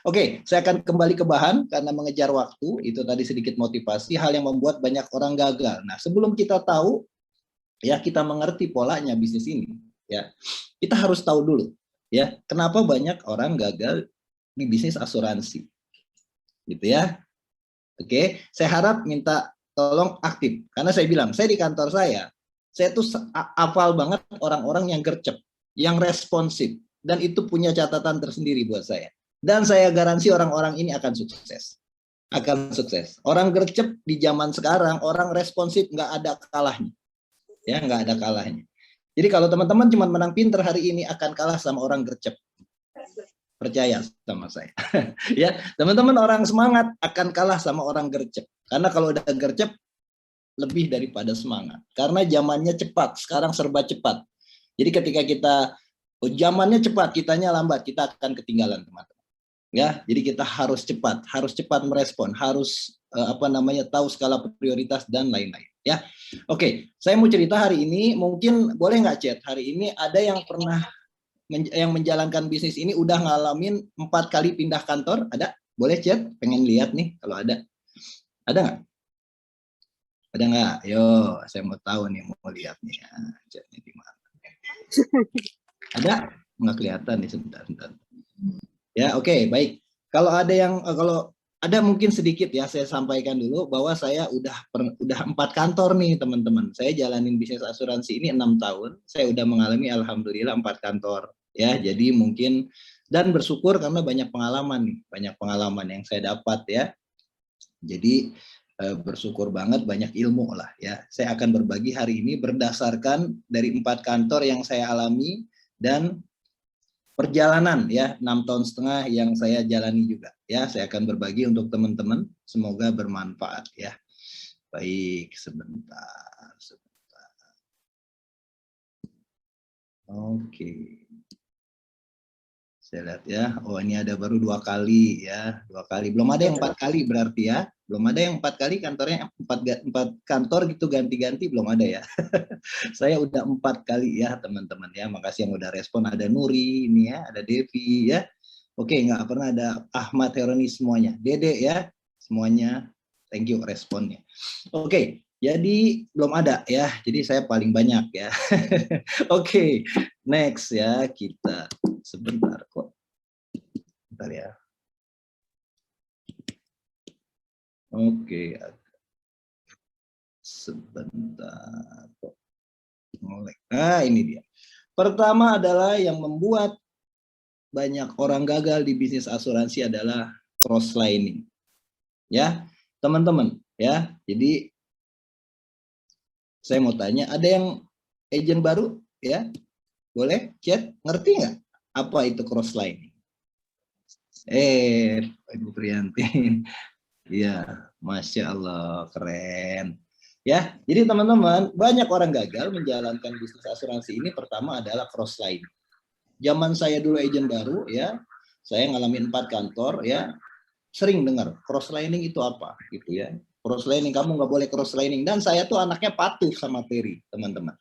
Oke, saya akan kembali ke bahan karena mengejar waktu. Itu tadi sedikit motivasi, hal yang membuat banyak orang gagal. Nah, sebelum kita tahu, ya kita mengerti polanya bisnis ini, ya kita harus tahu dulu, ya kenapa banyak orang gagal di bisnis asuransi, gitu ya. Oke, saya harap minta tolong aktif karena saya bilang, saya di kantor saya tuh hafal banget orang-orang yang gercep, yang responsif, dan itu punya catatan tersendiri buat saya. Dan saya garansi orang-orang ini akan sukses. Akan sukses. Orang gercep di zaman sekarang, orang responsif nggak ada kalahnya. Ya, nggak ada kalahnya. Jadi kalau teman-teman cuma menang pinter hari ini akan kalah sama orang gercep. Percaya sama saya. Ya, teman-teman orang semangat akan kalah sama orang gercep. Karena kalau udah gercep lebih daripada semangat. Karena zamannya cepat, sekarang serba cepat. Jadi ketika kita zamannya cepat, kitanya lambat, kita akan ketinggalan, teman-teman. Ya, jadi kita harus cepat merespon, harus tahu skala prioritas dan lain-lain. Ya, oke, saya mau cerita hari ini, mungkin boleh nggak chat? Hari ini ada yang pernah yang menjalankan bisnis ini udah ngalamin 4 kali pindah kantor, ada? Boleh chat? Pengen lihat nih kalau ada. Ada nggak? Ada nggak? Yo, saya mau tahu nih, mau lihat nih. Chatnya di mana? Ada? Nggak kelihatan nih, sebentar. Ya, oke, baik. Kalau ada mungkin sedikit ya, saya sampaikan dulu bahwa saya udah 4 kantor nih, teman-teman. Saya jalanin bisnis asuransi ini 6 tahun. Saya udah mengalami alhamdulillah 4 kantor. Ya, jadi mungkin dan bersyukur karena banyak pengalaman nih, banyak pengalaman yang saya dapat ya. Jadi bersyukur banget, banyak ilmu lah ya. Saya akan berbagi hari ini berdasarkan dari 4 kantor yang saya alami dan perjalanan ya 6,5 tahun yang saya jalani juga ya. Saya akan berbagi untuk teman-teman, semoga bermanfaat ya. Baik, sebentar. Oke, saya lihat ya. Oh, ini ada baru 2 kali ya, 2 kali. Belum ada yang 4 kali berarti ya. Belum ada yang 4 kali, kantornya 4 kantor gitu ganti-ganti, belum ada ya. Saya udah 4 kali ya teman-teman ya. Makasih yang udah respon. Ada Nuri ini ya, ada Devi ya. Oke, nggak pernah ada Ahmad Heroni semuanya. Dede ya, semuanya. Thank you responnya. Oke, jadi belum ada ya. Jadi saya paling banyak ya. Oke, next ya kita. Sebentar kok. Bentar ya. Oke. Sebentar kok. Nah, ini dia. Pertama adalah yang membuat banyak orang gagal di bisnis asuransi adalah cross lining. Ya, teman-teman, ya. Jadi saya mau tanya, ada yang agent baru ya? Boleh chat, ngerti nggak apa itu cross lining? Ibu Priyanti. Iya, Masya Allah, keren. Ya, jadi teman-teman, banyak orang gagal menjalankan bisnis asuransi ini. Pertama adalah cross lining. Zaman saya dulu agent baru ya, saya ngalamin 4 kantor ya, sering dengar cross lining itu apa gitu ya. Cross lining, kamu nggak boleh cross lining. Dan saya tuh anaknya patuh sama Terry, teman-teman.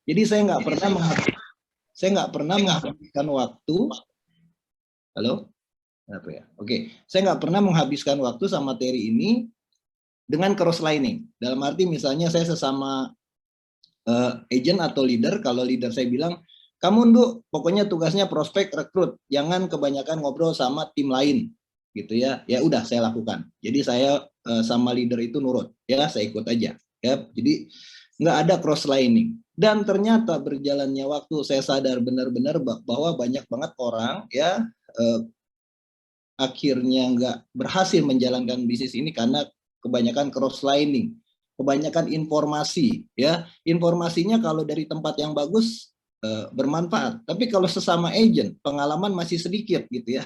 Jadi saya nggak pernah menghabiskan waktu. Halo, apa ya? Oke, saya nggak pernah menghabiskan waktu sama Terry ini dengan cross lining. Dalam arti misalnya saya sesama agent atau leader, kalau leader saya bilang, kamu Nduk, pokoknya tugasnya prospek rekrut, jangan kebanyakan ngobrol sama tim lain, gitu ya. Ya udah saya lakukan. Jadi saya sama leader itu nurut, ya saya ikut aja. Ya, jadi nggak ada cross lining. Dan ternyata berjalannya waktu saya sadar benar-benar bahwa banyak banget orang ya akhirnya nggak berhasil menjalankan bisnis ini karena kebanyakan cross lining. Kebanyakan informasi ya, informasinya kalau dari tempat yang bagus bermanfaat, tapi kalau sesama agent pengalaman masih sedikit gitu ya.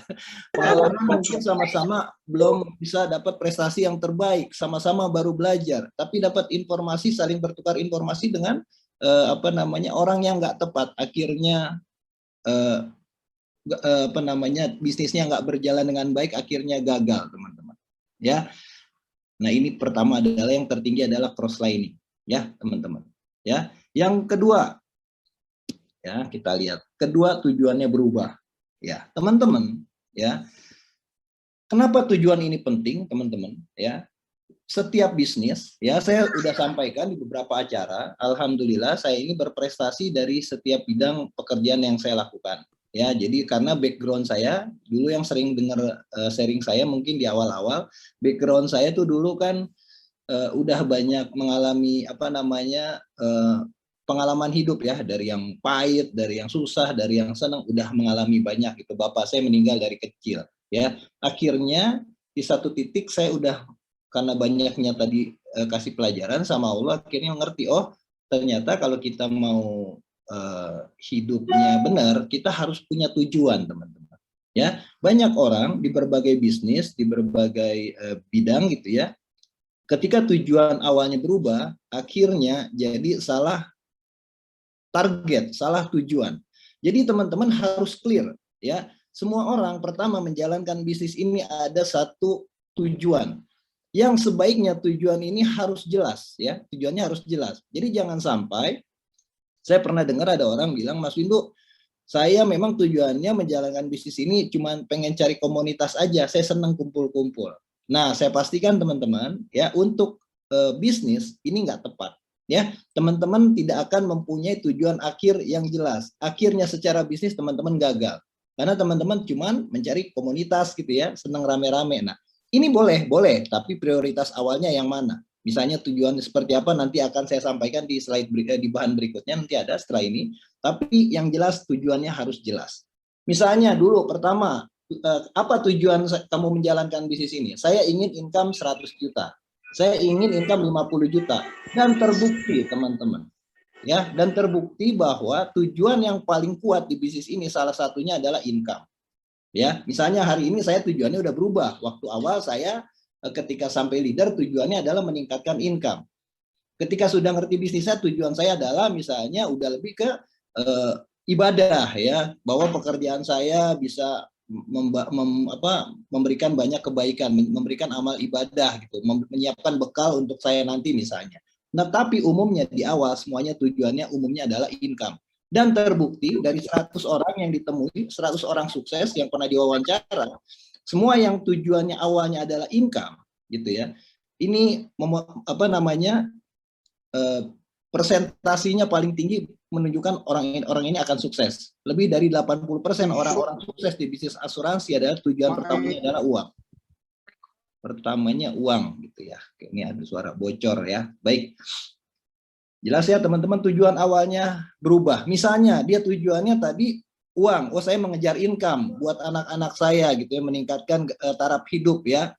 Pengalaman mungkin sama-sama belum bisa dapat prestasi yang terbaik, sama-sama baru belajar, tapi dapat informasi, saling bertukar informasi dengan orang yang nggak tepat, akhirnya bisnisnya nggak berjalan dengan baik, akhirnya gagal, teman-teman ya. Nah, ini pertama adalah yang tertinggi adalah cross lining ya, teman-teman. Ya. Yang kedua ya, kita lihat. Kedua, tujuannya berubah. Ya, teman-teman, ya. Kenapa tujuan ini penting, teman-teman? Ya, setiap bisnis, ya saya sudah sampaikan di beberapa acara, alhamdulillah saya ini berprestasi dari setiap bidang pekerjaan yang saya lakukan. Ya, jadi karena background saya dulu yang sering dengar sharing saya mungkin di awal-awal, background saya tuh dulu kan udah banyak mengalami apa namanya pengalaman hidup ya, dari yang pahit, dari yang susah, dari yang senang, udah mengalami banyak gitu. Bapak saya meninggal dari kecil ya. Akhirnya di satu titik saya udah, karena banyaknya tadi kasih pelajaran sama Allah, akhirnya mengerti, oh ternyata kalau kita mau hidupnya benar, kita harus punya tujuan, teman-teman. Ya, banyak orang di berbagai bisnis, di berbagai bidang gitu ya, ketika tujuan awalnya berubah, akhirnya jadi salah target, salah tujuan. Jadi teman-teman harus clear ya. Semua orang pertama menjalankan bisnis ini ada satu tujuan. Yang sebaiknya tujuan ini harus jelas ya. Tujuannya harus jelas. Jadi jangan sampai, saya pernah dengar ada orang bilang, Mas Windu, saya memang tujuannya menjalankan bisnis ini cuma pengen cari komunitas aja, saya senang kumpul-kumpul. Nah, saya pastikan teman-teman ya, untuk bisnis ini nggak tepat. Ya, teman-teman tidak akan mempunyai tujuan akhir yang jelas. Akhirnya secara bisnis teman-teman gagal. Karena teman-teman cuma mencari komunitas gitu ya, senang rame-rame. Nah, ini boleh, tapi prioritas awalnya yang mana? Misalnya tujuan seperti apa nanti akan saya sampaikan di slide di bahan berikutnya, nanti ada setelah ini. Tapi yang jelas tujuannya harus jelas. Misalnya dulu pertama, apa tujuan kamu menjalankan bisnis ini? Saya ingin income 100 juta. Saya ingin income 50 juta. Dan terbukti teman-teman. Ya, dan terbukti bahwa tujuan yang paling kuat di bisnis ini salah satunya adalah income. Ya, misalnya hari ini saya tujuannya udah berubah. Waktu awal saya ketika sampai leader tujuannya adalah meningkatkan income. Ketika sudah ngerti bisnisnya, tujuan saya adalah misalnya udah lebih ke ibadah ya, bahwa pekerjaan saya bisa memberikan banyak kebaikan, memberikan amal ibadah gitu, menyiapkan bekal untuk saya nanti misalnya. Nah, tapi umumnya di awal semuanya tujuannya umumnya adalah income. Dan terbukti dari 100 orang yang ditemui, 100 orang sukses yang pernah diwawancara, semua yang tujuannya awalnya adalah income gitu ya. Ini apa namanya? Presentasinya paling tinggi menunjukkan orang ini akan sukses. Lebih dari 80% orang-orang sukses di bisnis asuransi adalah tujuan pertamanya adalah uang. Pertamanya uang gitu ya. Ini ada suara bocor ya. Baik. Jelas ya teman-teman, tujuan awalnya berubah. Misalnya dia tujuannya tadi uang. Oh, saya mengejar income buat anak-anak saya gitu ya, meningkatkan taraf hidup ya.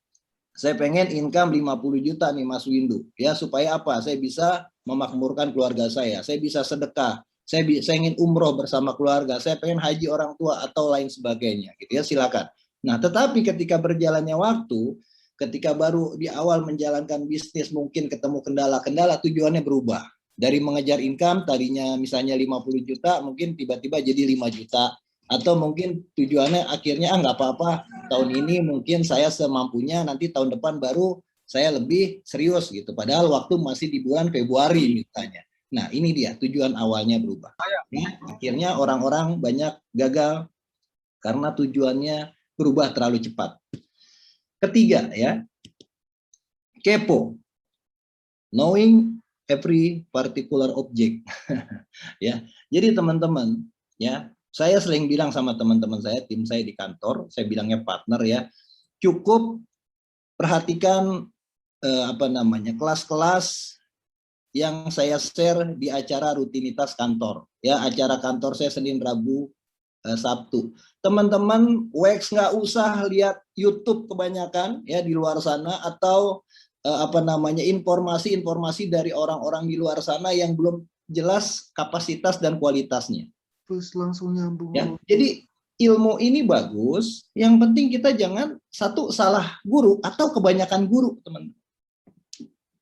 Saya pengen income 50 juta nih Mas Windu. Ya, supaya apa? Saya bisa memakmurkan keluarga saya bisa sedekah, saya ingin umroh bersama keluarga, saya pengen haji orang tua atau lain sebagainya gitu ya, silakan. Nah, tetapi ketika berjalannya waktu, ketika baru di awal menjalankan bisnis mungkin ketemu kendala-kendala, tujuannya berubah. Dari mengejar income tadinya misalnya 50 juta mungkin tiba-tiba jadi 5 juta, atau mungkin tujuannya akhirnya nggak apa-apa, tahun ini mungkin saya semampunya, nanti tahun depan baru saya lebih serius gitu. Padahal waktu masih di bulan Februari misalnya. Nah, ini dia tujuan awalnya berubah. Nah, akhirnya orang-orang banyak gagal karena tujuannya berubah terlalu cepat. Ketiga ya, kepo. Knowing every particular object. Ya. Jadi teman-teman, ya, saya sering bilang sama teman-teman saya, tim saya di kantor, saya bilangnya partner ya, cukup perhatikan kelas-kelas yang saya share di acara rutinitas kantor ya, acara kantor saya Senin, Rabu, Sabtu. Teman-teman wax nggak usah lihat YouTube kebanyakan ya di luar sana, atau informasi-informasi dari orang-orang di luar sana yang belum jelas kapasitas dan kualitasnya. Terus langsung nyambung. Ya, jadi ilmu ini bagus, yang penting kita jangan satu salah guru atau kebanyakan guru, teman-teman.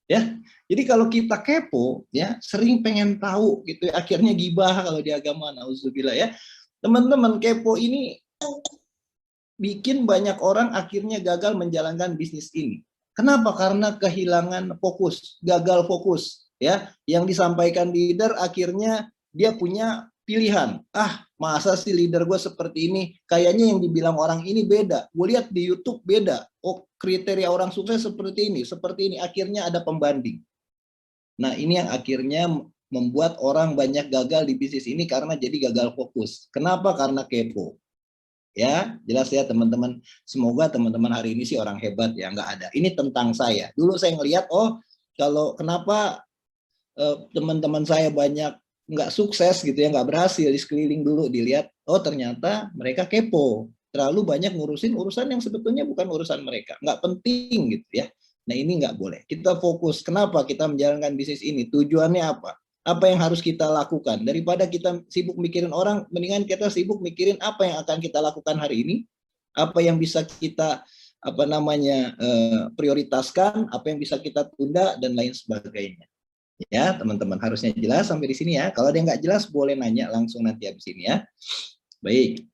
Ya, jadi kalau kita kepo, ya sering pengen tahu gitu, akhirnya gibah kalau di agama, nauzubillah ya. Teman-teman, kepo ini bikin banyak orang akhirnya gagal menjalankan bisnis ini. Kenapa? Karena kehilangan fokus, gagal fokus, ya. Yang disampaikan leader akhirnya dia punya pilihan. Masa sih leader gue seperti ini? Kayaknya yang dibilang orang ini beda. Gue lihat di YouTube beda. Oh, kriteria orang sukses seperti ini, seperti ini. Akhirnya ada pembanding. Nah, ini yang akhirnya membuat orang banyak gagal di bisnis ini karena jadi gagal fokus. Kenapa? Karena kepo. Ya, jelas ya teman-teman. Semoga teman-teman hari ini sih orang hebat ya, nggak ada. Ini tentang saya. Dulu saya ngelihat, kalau kenapa teman-teman saya banyak nggak sukses gitu ya, nggak berhasil di sekeliling, dulu dilihat, ternyata mereka kepo. Terlalu banyak ngurusin urusan yang sebetulnya bukan urusan mereka. Nggak penting gitu ya. Nah, ini nggak boleh. Kita fokus. Kenapa kita menjalankan bisnis ini? Tujuannya apa? Apa yang harus kita lakukan? Daripada kita sibuk mikirin orang, mendingan kita sibuk mikirin apa yang akan kita lakukan hari ini, apa yang bisa kita prioritaskan, apa yang bisa kita tunda, dan lain sebagainya. Ya, teman-teman, harusnya jelas sampai di sini ya. Kalau ada yang nggak jelas, boleh nanya langsung nanti habis ini ya. Baik.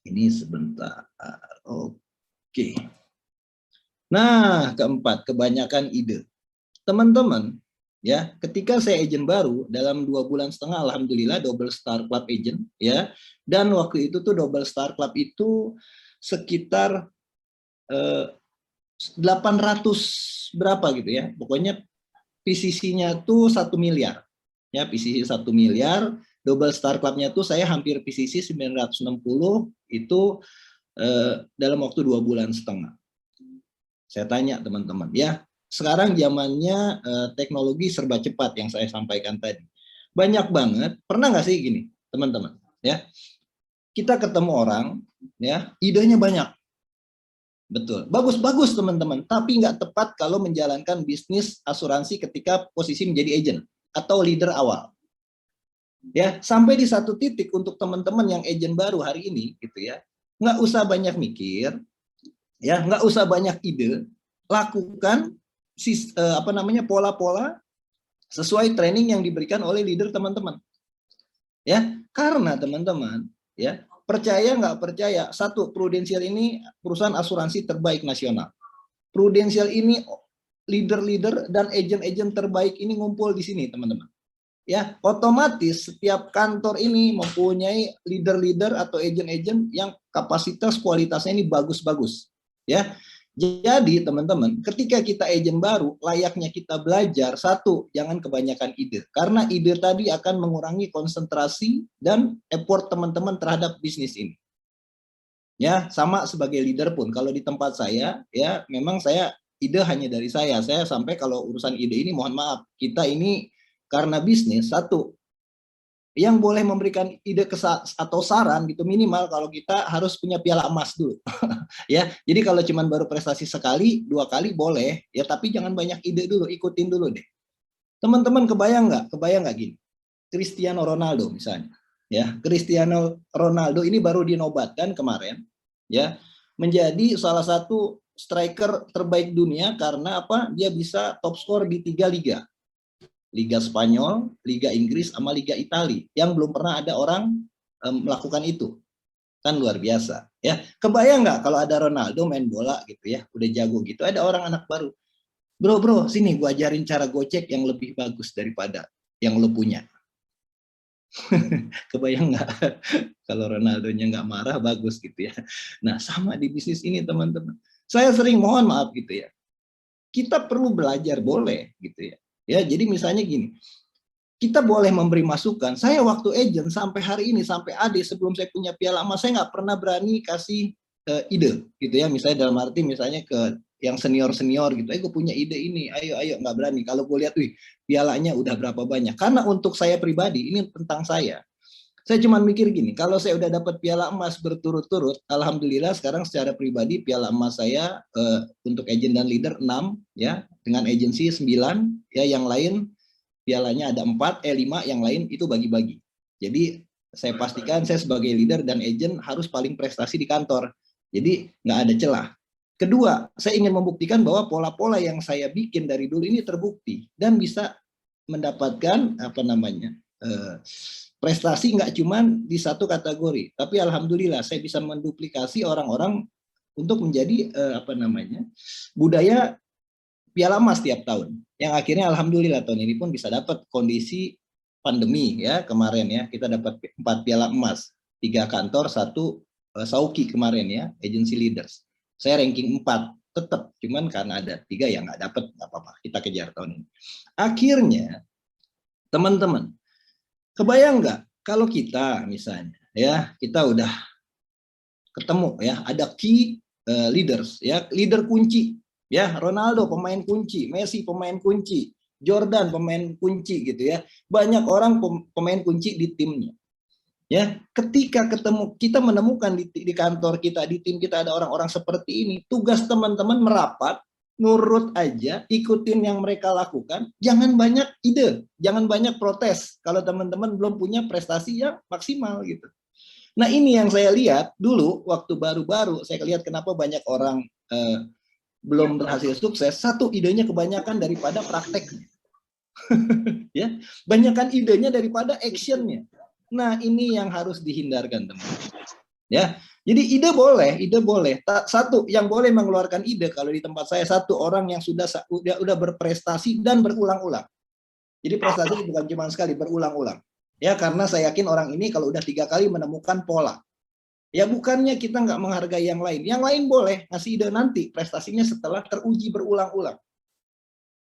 Ini sebentar. Oke. Nah, keempat, kebanyakan ide. Teman-teman, ya, ketika saya agent baru dalam 2,5 bulan, alhamdulillah double star club agent ya. Dan waktu itu tuh double star club itu sekitar 800 berapa gitu ya. Pokoknya PCC-nya tuh 1 miliar. Ya, PCC 1 miliar, double star club-nya tuh saya hampir PCC 960 itu dalam waktu 2,5 bulan. Saya tanya teman-teman, ya, sekarang zamannya teknologi serba cepat yang saya sampaikan tadi. Banyak banget, pernah nggak sih gini, teman-teman? Ya, kita ketemu orang, ya, idenya banyak. Betul, bagus-bagus teman-teman, tapi nggak tepat kalau menjalankan bisnis asuransi ketika posisi menjadi agent atau leader awal. Ya, sampai di satu titik untuk teman-teman yang agent baru hari ini, gitu ya, nggak usah banyak mikir, ya, nggak usah banyak ide, lakukan pola-pola sesuai training yang diberikan oleh leader teman-teman. Ya, karena teman-teman, ya, percaya nggak percaya, satu, Prudential ini perusahaan asuransi terbaik nasional. Prudential ini leader-leader dan agent-agent terbaik ini ngumpul di sini, teman-teman. Ya, otomatis setiap kantor ini mempunyai leader-leader atau agent-agent yang kapasitas kualitasnya ini bagus-bagus. Ya, jadi teman-teman, ketika kita agent baru, layaknya kita belajar, satu, jangan kebanyakan ide, karena ide tadi akan mengurangi konsentrasi dan effort teman-teman terhadap bisnis ini. Ya, sama sebagai leader pun, kalau di tempat saya, ya, memang saya ide hanya dari saya sampai kalau urusan ide ini, mohon maaf, kita ini karena bisnis, satu, yang boleh memberikan ide atau saran gitu minimal kalau kita harus punya piala emas dulu. Ya, jadi kalau cuman baru prestasi sekali, 2 kali boleh, ya, tapi jangan banyak ide dulu, ikutin dulu deh. Teman-teman kebayang nggak gini? Cristiano Ronaldo misalnya, ya, Cristiano Ronaldo ini baru dinobatkan kemarin, ya, menjadi salah satu striker terbaik dunia karena apa? Dia bisa top skor di 3 liga. Liga Spanyol, Liga Inggris, sama Liga Italia, yang belum pernah ada orang melakukan itu. Kan luar biasa. Ya, kebayang nggak kalau ada Ronaldo main bola gitu ya, udah jago gitu, ada orang anak baru, bro, sini gue ajarin cara gocek yang lebih bagus daripada yang lo punya. Kebayang nggak? Kalau Ronaldonya nggak marah, bagus gitu ya. Nah, sama di bisnis ini teman-teman. Saya sering mohon maaf gitu ya. Kita perlu belajar, boleh gitu ya. Ya, jadi misalnya gini, kita boleh memberi masukan. Saya waktu agent sampai hari ini, sampai AD, sebelum saya punya piala emas, saya nggak pernah berani kasih ide gitu ya. Misalnya dalam arti misalnya ke yang senior-senior gitu, gue punya ide ini, ayo, nggak berani. Kalau gue lihat, pialanya udah berapa banyak. Karena untuk saya pribadi, ini tentang saya. Saya cuma mikir gini, kalau saya udah dapat piala emas berturut-turut, alhamdulillah sekarang secara pribadi piala emas saya untuk agent dan leader 6, ya, dengan agensi 9, ya, yang lain pialanya ada 4, 5, yang lain itu bagi-bagi. Jadi saya pastikan saya sebagai leader dan agent harus paling prestasi di kantor. Jadi nggak ada celah. Kedua, saya ingin membuktikan bahwa pola-pola yang saya bikin dari dulu ini terbukti dan bisa mendapatkan prestasi nggak cuma di satu kategori, tapi alhamdulillah saya bisa menduplikasi orang-orang untuk menjadi budaya piala emas tiap tahun. Yang akhirnya alhamdulillah tahun ini pun bisa dapat kondisi pandemi ya kemarin ya, kita dapat 4 piala emas, 3 kantor, 1 Sauki kemarin ya, agency leaders. Saya ranking 4, tetap, cuman karena ada 3 yang nggak dapat, nggak apa-apa, kita kejar tahun ini. Akhirnya, teman-teman, kebayang nggak kalau kita misalnya ya, kita udah ketemu ya, ada key leaders ya, leader kunci ya, Ronaldo pemain kunci, Messi pemain kunci, Jordan pemain kunci gitu ya. Banyak orang pemain kunci di timnya. Ya, ketika ketemu kita menemukan di kantor kita, di tim kita ada orang-orang seperti ini, tugas teman-teman merapat, nurut aja, ikutin yang mereka lakukan, jangan banyak ide, jangan banyak protes kalau teman-teman belum punya prestasi yang maksimal gitu. Nah, ini yang saya lihat dulu waktu baru-baru, saya lihat kenapa banyak orang belum berhasil sukses. Satu, idenya kebanyakan daripada prakteknya. Ya, banyakkan idenya daripada actionnya. Nah, ini yang harus dihindarkan, teman-teman. Ya, jadi ide boleh. Satu, yang boleh mengeluarkan ide kalau di tempat saya, satu orang yang sudah berprestasi dan berulang-ulang. Jadi prestasi bukan cuma sekali, berulang-ulang. Ya, karena saya yakin orang ini kalau udah 3 kali menemukan pola. Ya, bukannya kita nggak menghargai yang lain. Yang lain boleh ngasih ide nanti, prestasinya setelah teruji berulang-ulang.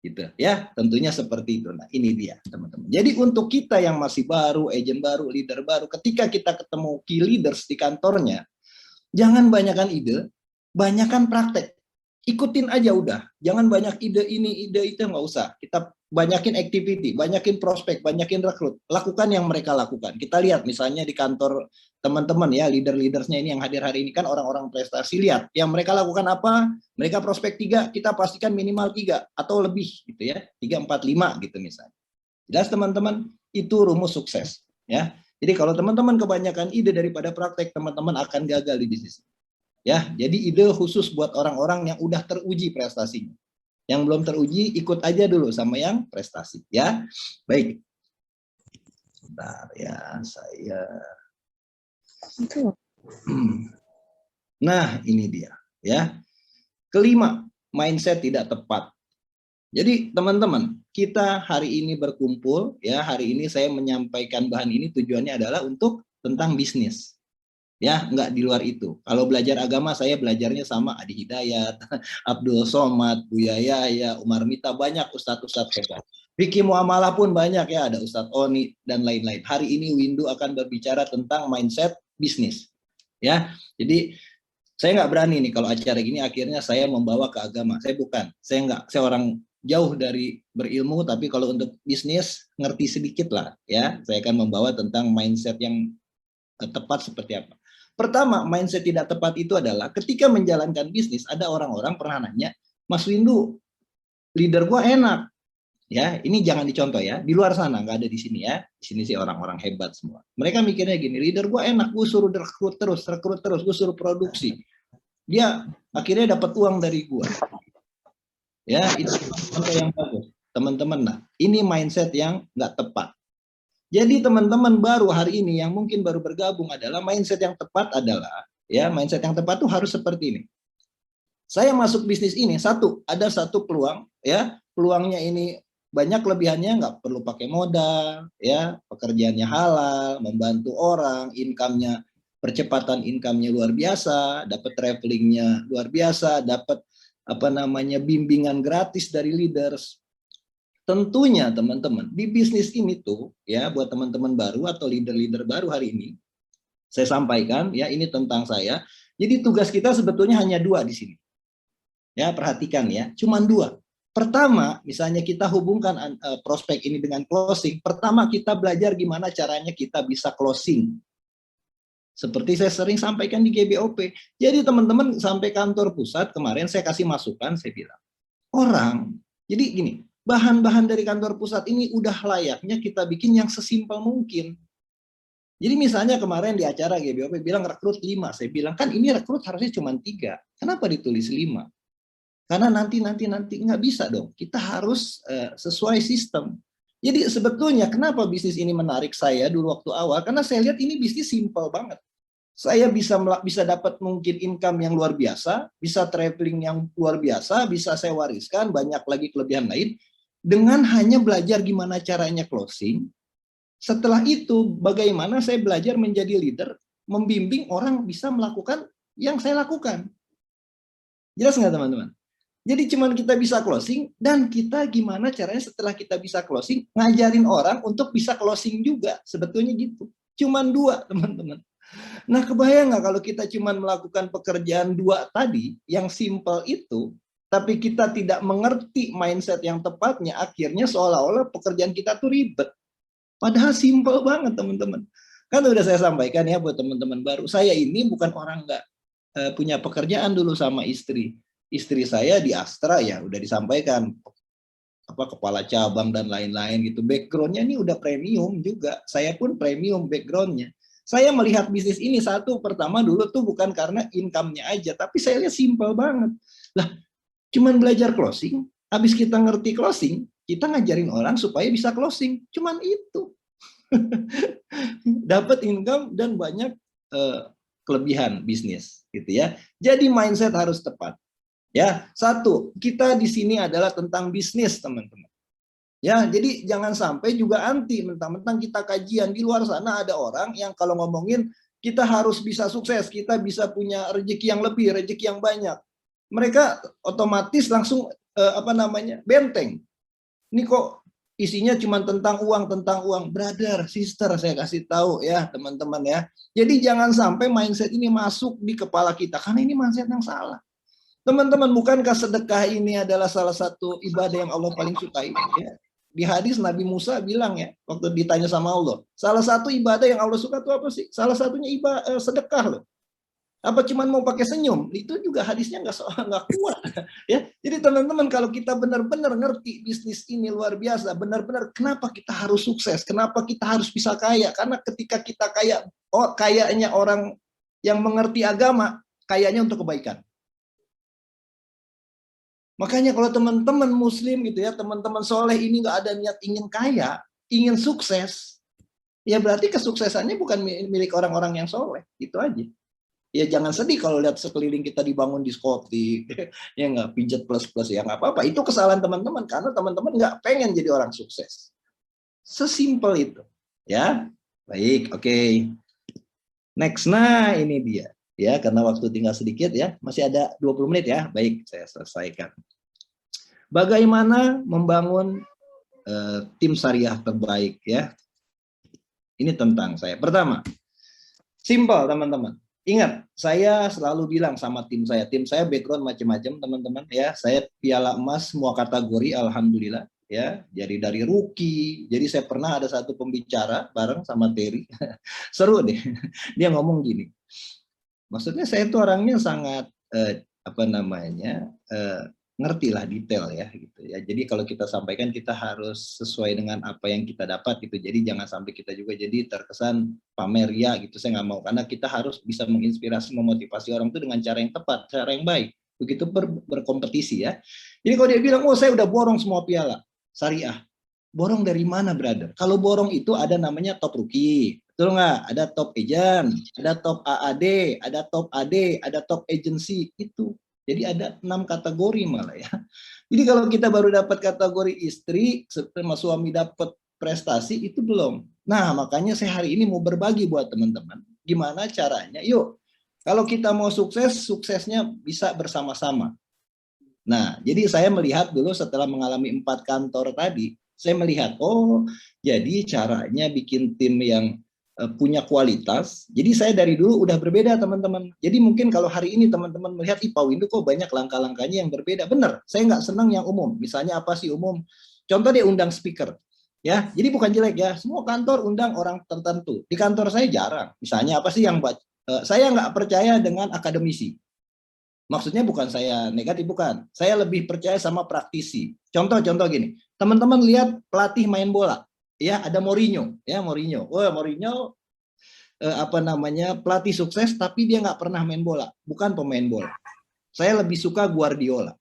Gitu ya, tentunya seperti itu. Nah, ini dia teman-teman. Jadi untuk kita yang masih baru, agent baru, leader baru, ketika kita ketemu key leaders di kantornya, jangan banyakkan ide, banyakkan praktek. Ikutin aja udah, jangan banyak ide ini, ide itu, nggak usah. Kita banyakin activity, banyakin prospek, banyakin rekrut, lakukan yang mereka lakukan. Kita lihat misalnya di kantor teman-teman ya, leader-leadersnya ini yang hadir hari ini kan orang-orang prestasi, lihat yang mereka lakukan apa, mereka prospek 3, kita pastikan minimal 3 atau lebih gitu ya, 3, 4, 5 gitu misalnya. Jelas teman-teman, itu rumus sukses ya. Jadi kalau teman-teman kebanyakan ide daripada praktek, teman-teman akan gagal di bisnis. Ya, jadi ide khusus buat orang-orang yang udah teruji prestasinya. Yang belum teruji, ikut aja dulu sama yang prestasi ya. Baik. Bentar ya, saya. Nah, ini dia ya. Kelima, mindset tidak tepat. Jadi teman-teman, kita hari ini berkumpul ya, hari ini saya menyampaikan bahan ini tujuannya adalah untuk tentang bisnis. Ya, nggak di luar itu. Kalau belajar agama, saya belajarnya sama Adi Hidayat, Abdul Somad, Buya Yahya, Umar Mita, banyak ustadz-ustadz hebat. Fikih Muamalah pun banyak ya, ada Ustadz Oni dan lain-lain. Hari ini Windu akan berbicara tentang mindset bisnis. Ya, jadi saya nggak berani nih kalau acara gini akhirnya saya membawa ke agama. Saya bukan, saya orang jauh dari berilmu, tapi kalau untuk bisnis ngerti sedikit lah ya. Saya akan membawa tentang mindset yang tepat seperti apa. Pertama, mindset tidak tepat itu adalah ketika menjalankan bisnis, ada orang-orang pernah nanya, Mas Windu, leader gua enak. Ya, ini jangan dicontoh ya. Di luar sana, nggak ada di sini ya. Di sini sih orang-orang hebat semua. Mereka mikirnya gini, leader gua enak, gue suruh rekrut terus, gue suruh produksi. Dia akhirnya dapat uang dari gua. Ya, itu contoh yang bagus. Teman-teman, nah, ini mindset yang nggak tepat. Jadi teman-teman baru hari ini yang mungkin baru bergabung adalah mindset yang tepat adalah ya, mindset yang tepat tuh harus seperti ini. Saya masuk bisnis ini, ada satu peluang ya, peluangnya ini banyak, kelebihannya nggak perlu pakai modal ya, pekerjaannya halal, membantu orang, income-nya, percepatan income-nya luar biasa, dapat travelingnya luar biasa, dapat bimbingan gratis dari leaders. Tentunya teman-teman, di bisnis ini tuh ya, buat teman-teman baru atau leader-leader baru hari ini, saya sampaikan ya, ini tentang saya. Jadi tugas kita sebetulnya hanya 2 di sini. Ya, perhatikan ya, cuma 2. Pertama, misalnya kita hubungkan prospek ini dengan closing. Pertama, kita belajar gimana caranya kita bisa closing. Seperti saya sering sampaikan di GBOP. Jadi teman-teman sampai kantor pusat kemarin saya kasih masukan, saya bilang, orang, jadi gini, bahan-bahan dari kantor pusat ini udah layaknya kita bikin yang sesimpel mungkin. Jadi misalnya kemarin di acara GBOP bilang rekrut 5, saya bilang kan ini rekrut harusnya cuma 3, kenapa ditulis 5? Karena nanti nggak bisa dong, kita harus sesuai sistem. Jadi sebetulnya kenapa bisnis ini menarik saya dulu waktu awal, karena saya lihat ini bisnis simpel banget. Saya bisa dapat mungkin income yang luar biasa, bisa traveling yang luar biasa, bisa saya wariskan, banyak lagi kelebihan lain, dengan hanya belajar gimana caranya closing, Setelah itu bagaimana saya belajar menjadi leader, membimbing orang bisa melakukan yang saya lakukan. Jelas nggak teman-teman? Jadi cuman kita bisa closing, dan kita gimana caranya setelah kita bisa closing, ngajarin orang untuk bisa closing juga. Sebetulnya gitu. Cuman dua, teman-teman. Nah, kebayang nggak kalau kita cuman melakukan pekerjaan dua tadi, yang simple itu, tapi kita tidak mengerti mindset yang tepatnya, akhirnya seolah-olah pekerjaan kita tuh ribet. Padahal simple banget, teman-teman. Kan udah saya sampaikan ya buat teman-teman baru, saya ini bukan orang nggak punya pekerjaan dulu sama istri. Istri saya di Astra ya udah disampaikan apa kepala cabang dan lain-lain gitu. Backgroundnya ini udah premium juga. Saya pun premium backgroundnya. Saya melihat bisnis ini satu pertama dulu tuh bukan karena income-nya aja, tapi saya lihat simple banget. Lah, cuman belajar closing, habis kita ngerti closing, kita ngajarin orang supaya bisa closing. Cuman itu. Dapat income dan banyak kelebihan bisnis gitu ya. Jadi mindset harus tepat. Ya, satu, kita di sini adalah tentang bisnis, teman-teman. Ya, jadi jangan sampai juga anti mentang-mentang kita kajian di luar sana ada orang yang kalau ngomongin kita harus bisa sukses, kita bisa punya rezeki yang lebih, rezeki yang banyak. Mereka otomatis langsung benteng. Ini kok isinya cuma tentang uang, brother, sister, saya kasih tahu ya, teman-teman ya. Jadi jangan sampai mindset ini masuk di kepala kita karena ini mindset yang salah. Teman-teman, bukankah sedekah ini adalah salah satu ibadah yang Allah paling sukai? Ya. Di hadis Nabi Musa bilang ya, waktu ditanya sama Allah, salah satu ibadah yang Allah suka itu apa sih? Salah satunya sedekah loh. Apa cuman mau pakai senyum? Itu juga hadisnya nggak kuat. Ya, jadi teman-teman kalau kita benar-benar ngerti bisnis ini luar biasa, benar-benar kenapa kita harus sukses, kenapa kita harus bisa kaya? Karena ketika kita kaya, kayaknya orang yang mengerti agama, kayaknya untuk kebaikan. Makanya kalau teman-teman muslim gitu ya, teman-teman soleh ini nggak ada niat ingin kaya, ingin sukses, ya berarti kesuksesannya bukan milik orang-orang yang soleh, itu aja. Ya jangan sedih kalau lihat sekeliling kita dibangun diskotik, ya nggak pijat plus-plus, ya nggak apa-apa. Itu kesalahan teman-teman, karena teman-teman nggak pengen jadi orang sukses. Sesimpel itu. Ya, baik, oke. Next, nah ini dia. Ya, karena waktu tinggal sedikit ya, masih ada 20 menit ya. Baik, saya selesaikan. Bagaimana membangun tim syariah terbaik ya? Ini tentang saya. Pertama, simple teman-teman. Ingat, saya selalu bilang sama tim saya background macam-macam teman-teman ya. Saya piala emas semua kategori, alhamdulillah ya. Jadi dari rookie, jadi saya pernah ada satu pembicara bareng sama Terry, seru deh. Dia ngomong gini, maksudnya saya itu orangnya sangat ngerti lah detail ya gitu ya. Jadi kalau kita sampaikan kita harus sesuai dengan apa yang kita dapat gitu. Jadi jangan sampai kita juga jadi terkesan pamer ya gitu. Saya nggak mau, karena kita harus bisa menginspirasi, memotivasi orang itu dengan cara yang tepat, cara yang baik. Begitu berkompetisi ya. Jadi kalau dia bilang, oh saya udah borong semua piala syariah. Borong dari mana, brother? Kalau borong itu ada namanya top rookie. Betul nggak? Ada top agent, ada top AAD, ada top AD, ada top agency. Itu. Jadi ada 6 kategori malah ya. Jadi kalau kita baru dapat kategori istri, sama suami dapat prestasi, itu belum. Nah, makanya saya hari ini mau berbagi buat teman-teman. Gimana caranya? Yuk, kalau kita mau sukses, suksesnya bisa bersama-sama. Nah, jadi saya melihat dulu setelah mengalami 4 kantor tadi, saya melihat, oh, jadi caranya bikin tim yang punya kualitas. Jadi saya dari dulu udah berbeda teman-teman. Jadi mungkin kalau hari ini teman-teman melihat, Pak Windu kok banyak langkah-langkahnya yang berbeda. Benar, saya nggak senang yang umum. Misalnya apa sih umum? Contoh dia undang speaker. Ya, jadi bukan jelek ya. Semua kantor undang orang tertentu. Di kantor saya jarang. Misalnya apa sih yang saya nggak percaya dengan akademisi. Maksudnya bukan saya negatif, bukan. Saya lebih percaya sama praktisi. Contoh gini, teman-teman lihat pelatih main bola. Ya, ada Mourinho, ya Mourinho. Wah, Mourinho pelatih sukses tapi dia nggak pernah main bola, bukan pemain bola. Saya lebih suka Guardiola.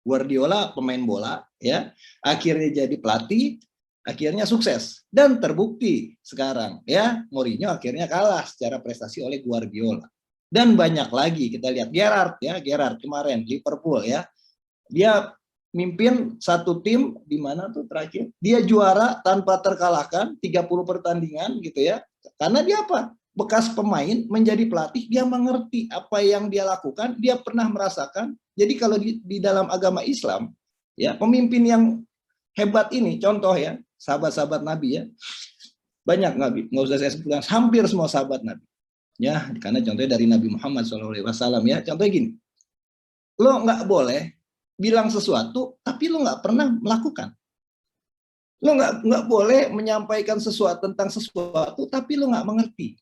Guardiola pemain bola, ya, akhirnya jadi pelatih, akhirnya sukses dan terbukti sekarang, ya. Mourinho akhirnya kalah secara prestasi oleh Guardiola. Dan banyak lagi kita lihat Gerrard, ya, Gerrard kemarin Liverpool, ya. Dia mimpin satu tim di mana tuh terakhir dia juara tanpa terkalahkan 30 pertandingan gitu ya. Karena dia apa? Bekas pemain menjadi pelatih, dia mengerti apa yang dia lakukan, dia pernah merasakan. Jadi kalau di dalam agama Islam ya, pemimpin yang hebat ini contoh ya, sahabat-sahabat Nabi ya. Banyak Nabi, nggak usah saya sebutkan, hampir semua sahabat Nabi. Ya, karena contohnya dari Nabi Muhammad SAW ya. Contohnya gini, lo nggak boleh bilang sesuatu, tapi lo nggak pernah melakukan. Lo nggak boleh menyampaikan sesuatu tentang sesuatu, tapi lo nggak mengerti.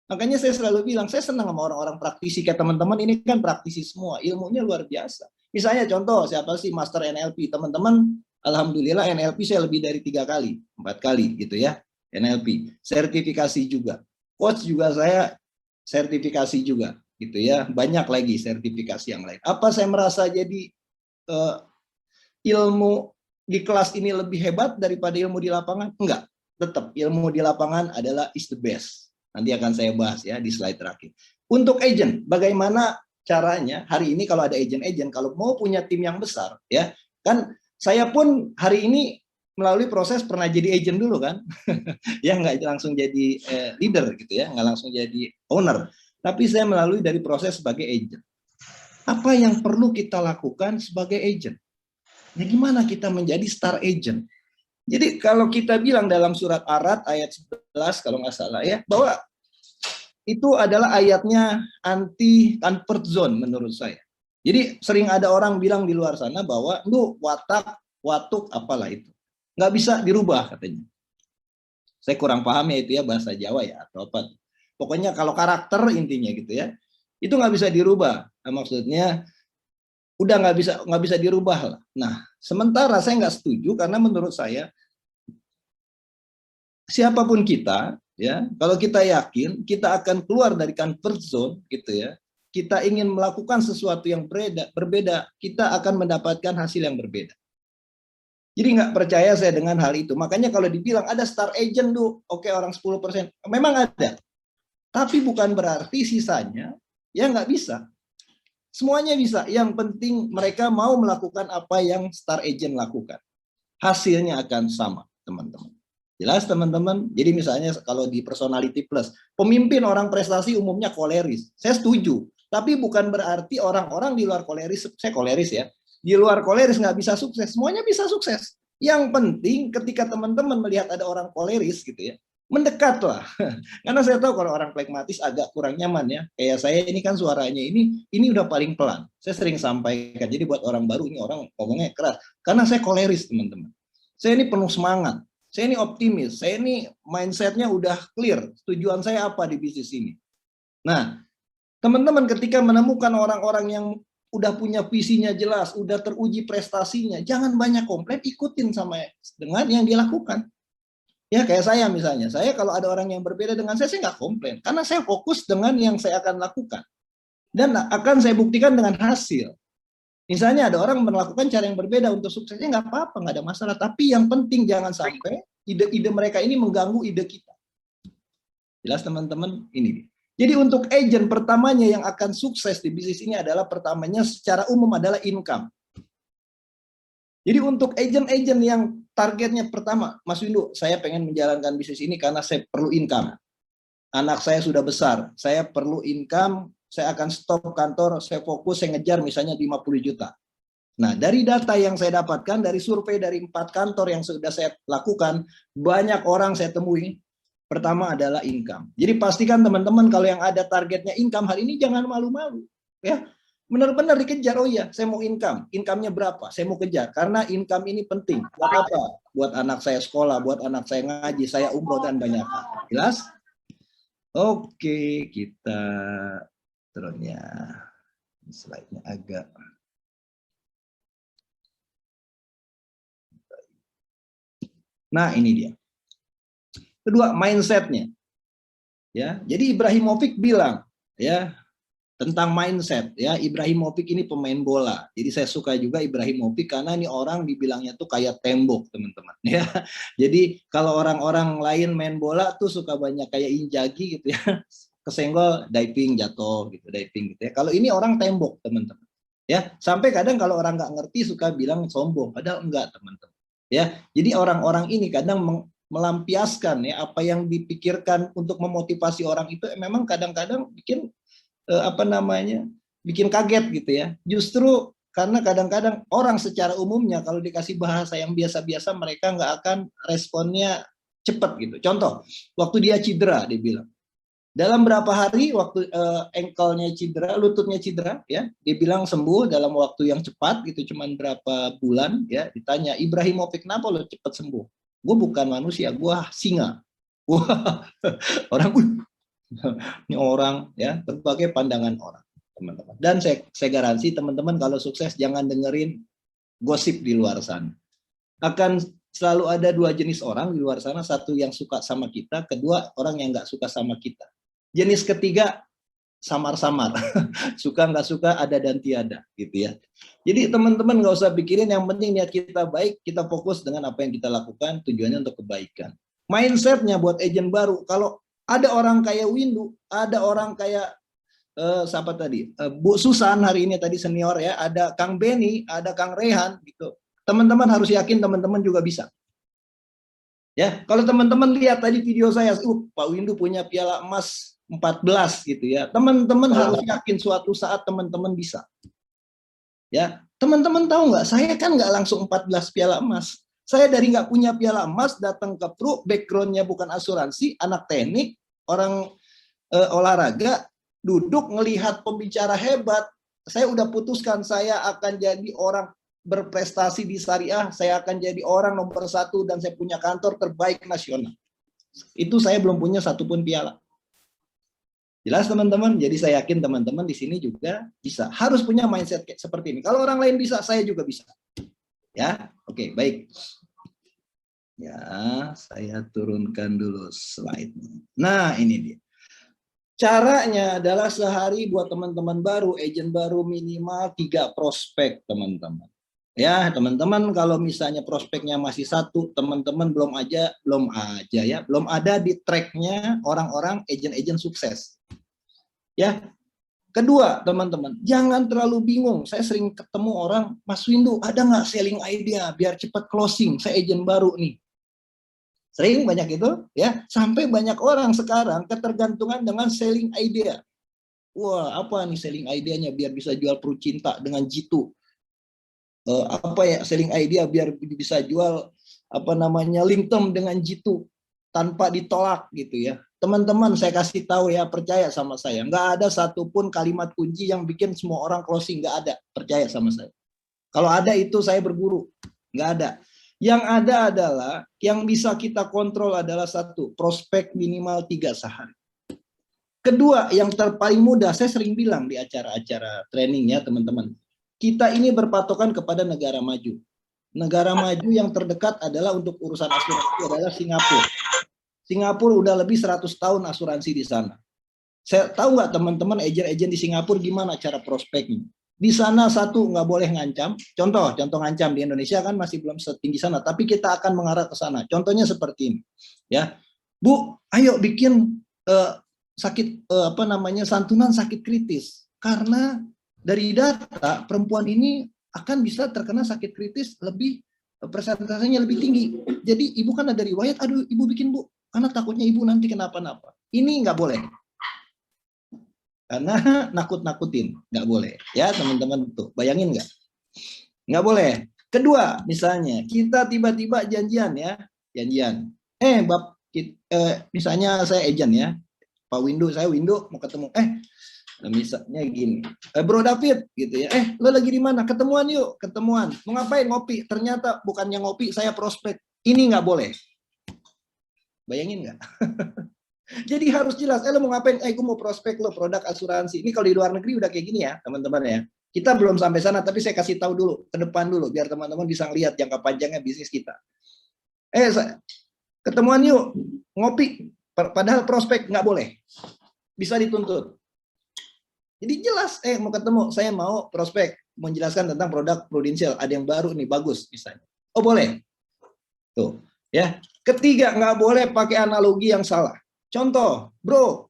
Makanya saya selalu bilang, saya senang sama orang-orang praktisi kayak teman-teman ini kan praktisi semua, ilmunya luar biasa. Misalnya contoh, siapa sih master NLP? Teman-teman, alhamdulillah NLP saya lebih dari 3 kali, 4 kali gitu ya. NLP, sertifikasi juga. Coach juga saya sertifikasi juga gitu ya. Banyak lagi sertifikasi yang lain. Apa saya merasa jadi ilmu di kelas ini lebih hebat daripada ilmu di lapangan? Enggak. Tetap ilmu di lapangan adalah is the best. Nanti akan saya bahas ya di slide terakhir. Untuk agent, bagaimana caranya hari ini kalau ada agent-agent, kalau mau punya tim yang besar, ya kan saya pun hari ini melalui proses pernah jadi agent dulu kan, ya nggak langsung jadi leader gitu ya, nggak langsung jadi owner, tapi saya melalui dari proses sebagai agent. Apa yang perlu kita lakukan sebagai agent? Ya gimana kita menjadi star agent? Jadi kalau kita bilang dalam surat Ar-Ra'd ayat 11 kalau nggak salah ya, bahwa itu adalah ayatnya anti comfort zone menurut saya. Jadi sering ada orang bilang di luar sana bahwa lu watuk apalah itu. Nggak bisa dirubah katanya. Saya kurang paham ya itu ya bahasa Jawa ya atau apa. Pokoknya kalau karakter intinya gitu ya, itu nggak bisa dirubah. Nah, maksudnya udah nggak bisa dirubah lah. Nah, sementara saya nggak setuju karena menurut saya siapapun kita, ya, kalau kita yakin kita akan keluar dari comfort zone, gitu ya, kita ingin melakukan sesuatu yang berbeda, kita akan mendapatkan hasil yang berbeda. Jadi nggak percaya saya dengan hal itu. Makanya kalau dibilang ada star agent tuh, oke orang 10%, memang ada. Tapi bukan berarti sisanya ya nggak bisa. Semuanya bisa. Yang penting mereka mau melakukan apa yang star agent lakukan. Hasilnya akan sama, teman-teman. Jelas teman-teman? Jadi misalnya kalau di personality plus, pemimpin orang prestasi umumnya koleris. Saya setuju. Tapi bukan berarti orang-orang di luar koleris, saya koleris ya, di luar koleris nggak bisa sukses. Semuanya bisa sukses. Yang penting ketika teman-teman melihat ada orang koleris gitu ya, mendekatlah. Karena saya tahu kalau orang flekmatis agak kurang nyaman ya. Kayak saya ini kan suaranya ini udah paling pelan. Saya sering sampaikan. Jadi buat orang baru ini orang ngomongnya keras. Karena saya koleris teman-teman. Saya ini penuh semangat. Saya ini optimis, saya ini mindsetnya udah clear, tujuan saya apa di bisnis ini. Nah, teman-teman ketika menemukan orang-orang yang udah punya visinya jelas, udah teruji prestasinya, jangan banyak komplain, ikutin sama dengan yang dia lakukan. Ya kayak saya misalnya, saya kalau ada orang yang berbeda dengan saya nggak komplain, karena saya fokus dengan yang saya akan lakukan. Dan akan saya buktikan dengan hasil. Misalnya ada orang melakukan cara yang berbeda untuk suksesnya nggak apa-apa, nggak ada masalah. Tapi yang penting jangan sampai ide-ide mereka ini mengganggu ide kita. Jelas teman-teman? Ini. Jadi untuk agent pertamanya yang akan sukses di bisnis ini adalah pertamanya secara umum adalah income. Jadi untuk agent-agent yang targetnya pertama, Mas Windu, saya pengen menjalankan bisnis ini karena saya perlu income. Anak saya sudah besar, saya perlu income. Saya akan stop kantor, saya fokus, saya ngejar misalnya 50 juta. Nah, dari data yang saya dapatkan, dari survei dari 4 kantor yang sudah saya lakukan, banyak orang saya temui, pertama adalah income. Jadi pastikan teman-teman kalau yang ada targetnya income hari ini jangan malu-malu. Ya, benar-benar dikejar, oh iya, saya mau income. Income-nya berapa? Saya mau kejar, karena income ini penting. Buat apa? Buat anak saya sekolah, buat anak saya ngaji, saya umroh, dan banyak hal. Jelas? Oke, kita ya slide-nya agak ini dia. Kedua, mindset-nya. Ya, jadi Ibrahimovic bilang ya tentang mindset ya. Ibrahimovic ini pemain bola. Jadi saya suka juga Ibrahimovic karena ini orang dibilangnya tuh kayak tembok, teman-teman ya. Jadi kalau orang-orang lain main bola tuh suka banyak kayak Inzaghi gitu ya. Kesenggol diving jatuh gitu, diving gitu ya. Kalau ini orang tembok, teman-teman. Ya, sampai kadang kalau orang nggak ngerti suka bilang sombong, padahal enggak, teman-teman. Ya, jadi orang-orang ini kadang melampiaskan ya apa yang dipikirkan untuk memotivasi orang itu memang kadang-kadang bikin apa namanya, bikin kaget gitu ya. Justru karena kadang-kadang orang secara umumnya kalau dikasih bahasa yang biasa-biasa mereka nggak akan responnya cepat gitu. Contoh, waktu dia cedera dia bilang, dalam berapa hari waktu ankle-nya cedera, lututnya cedera, ya, dia bilang sembuh dalam waktu yang cepat, gitu, cuman berapa bulan, ya, ditanya, Ibrahimovic, kenapa lo cepat sembuh? Gue bukan manusia, gue singa. Wah, orang, ini orang, ya, berbagai pandangan orang, teman-teman. Dan saya garansi teman-teman kalau sukses jangan dengerin gosip di luar sana. Akan selalu ada dua jenis orang di luar sana, satu yang suka sama kita, kedua orang yang nggak suka sama kita. Jenis ketiga samar-samar, suka nggak suka, ada dan tiada, gitu ya. Jadi teman-teman nggak usah pikirin, yang penting niat kita baik, kita fokus dengan apa yang kita lakukan, tujuannya untuk kebaikan. Mindsetnya buat agent baru, kalau ada orang kayak Windu, ada orang kayak siapa tadi, Bu Susan hari ini tadi senior ya, ada Kang Benny, ada Kang Rehan, gitu. Teman-teman harus yakin teman-teman juga bisa. Ya, kalau teman-teman lihat tadi video saya, Pak Windu punya piala emas 14 gitu ya. Teman-teman harus yakin suatu saat teman-teman bisa. Ya, teman-teman tahu nggak? Saya kan nggak langsung 14 piala emas. Saya dari nggak punya piala emas datang ke pro, backgroundnya bukan asuransi, anak teknik, orang olahraga, duduk ngelihat pembicara hebat. Saya udah putuskan saya akan jadi orang berprestasi di syariah, saya akan jadi orang nomor 1 dan saya punya kantor terbaik nasional. Itu saya belum punya satupun piala. Jelas teman-teman? Jadi saya yakin teman-teman di sini juga bisa. Harus punya mindset seperti ini. Kalau orang lain bisa, saya juga bisa. Ya, oke, baik. Ya, saya turunkan dulu slide-nya. Nah, ini dia. Caranya adalah sehari buat teman-teman baru, agent baru minimal 3 prospek, teman-teman. Ya, teman-teman kalau misalnya prospeknya masih 1, teman-teman belum ada di tracknya orang-orang agent-agent sukses. Ya, kedua teman-teman, jangan terlalu bingung. Saya sering ketemu orang, Mas Windu, ada nggak selling idea biar cepat closing? Saya agent baru nih. Sering banyak itu, ya, sampai banyak orang sekarang ketergantungan dengan selling idea. Wah, apa nih selling idenya biar bisa jual perut cinta dengan jitu? Apa ya selling idea biar bisa jual apa namanya LinkedIn dengan jitu tanpa ditolak gitu ya. Teman-teman saya kasih tahu ya, percaya sama saya, nggak ada satupun kalimat kunci yang bikin semua orang closing, nggak ada, percaya sama saya. Kalau ada itu saya berguru, nggak ada. Yang ada adalah yang bisa kita kontrol adalah 1, prospek minimal 3 sehari. Kedua, yang terpaling mudah, saya sering bilang di acara-acara training ya teman-teman, kita ini berpatokan kepada negara maju. Negara maju yang terdekat adalah untuk urusan asuransi adalah Singapura. Singapura udah lebih 100 tahun asuransi di sana. Saya tahu nggak teman-teman agent-agent di Singapura gimana cara prospeknya? Di sana 1 nggak boleh ngancam. Contoh ngancam di Indonesia kan masih belum setinggi sana, tapi kita akan mengarah ke sana. Contohnya seperti ini, ya, Bu, ayo bikin apa namanya santunan sakit kritis, karena dari data perempuan ini akan bisa terkena sakit kritis lebih, persentasenya lebih tinggi. Jadi ibu kan ada riwayat, aduh ibu bikin Bu, karena takutnya ibu nanti kenapa-napa. Ini nggak boleh. Karena nakut-nakutin, nggak boleh. Ya teman-teman tuh, bayangin nggak? Nggak boleh. Kedua, misalnya kita tiba-tiba janjian ya, janjian. Misalnya saya agent ya, Pak Windu, saya Windu mau ketemu. Misalnya gini, Bro David gitu ya, lo lagi di mana? Ketemuan yuk, ketemuan. Mau ngapain? Ngopi. Ternyata bukannya ngopi, saya prospek. Ini nggak boleh. Bayangin nggak? Jadi harus jelas, lo mau ngapain? Gue mau prospek lo produk asuransi. Ini kalau di luar negeri udah kayak gini ya, teman-teman ya. Kita belum sampai sana, tapi saya kasih tahu dulu, ke depan dulu, biar teman-teman bisa lihat jangka panjangnya bisnis kita. Ketemuan yuk, ngopi. Padahal prospek nggak boleh. Bisa dituntut. Jadi jelas, mau ketemu, saya mau prospek, menjelaskan tentang produk Prudential, ada yang baru nih, bagus misalnya. Oh boleh. Tuh, ya. Ketiga, nggak boleh pakai analogi yang salah. Contoh, bro,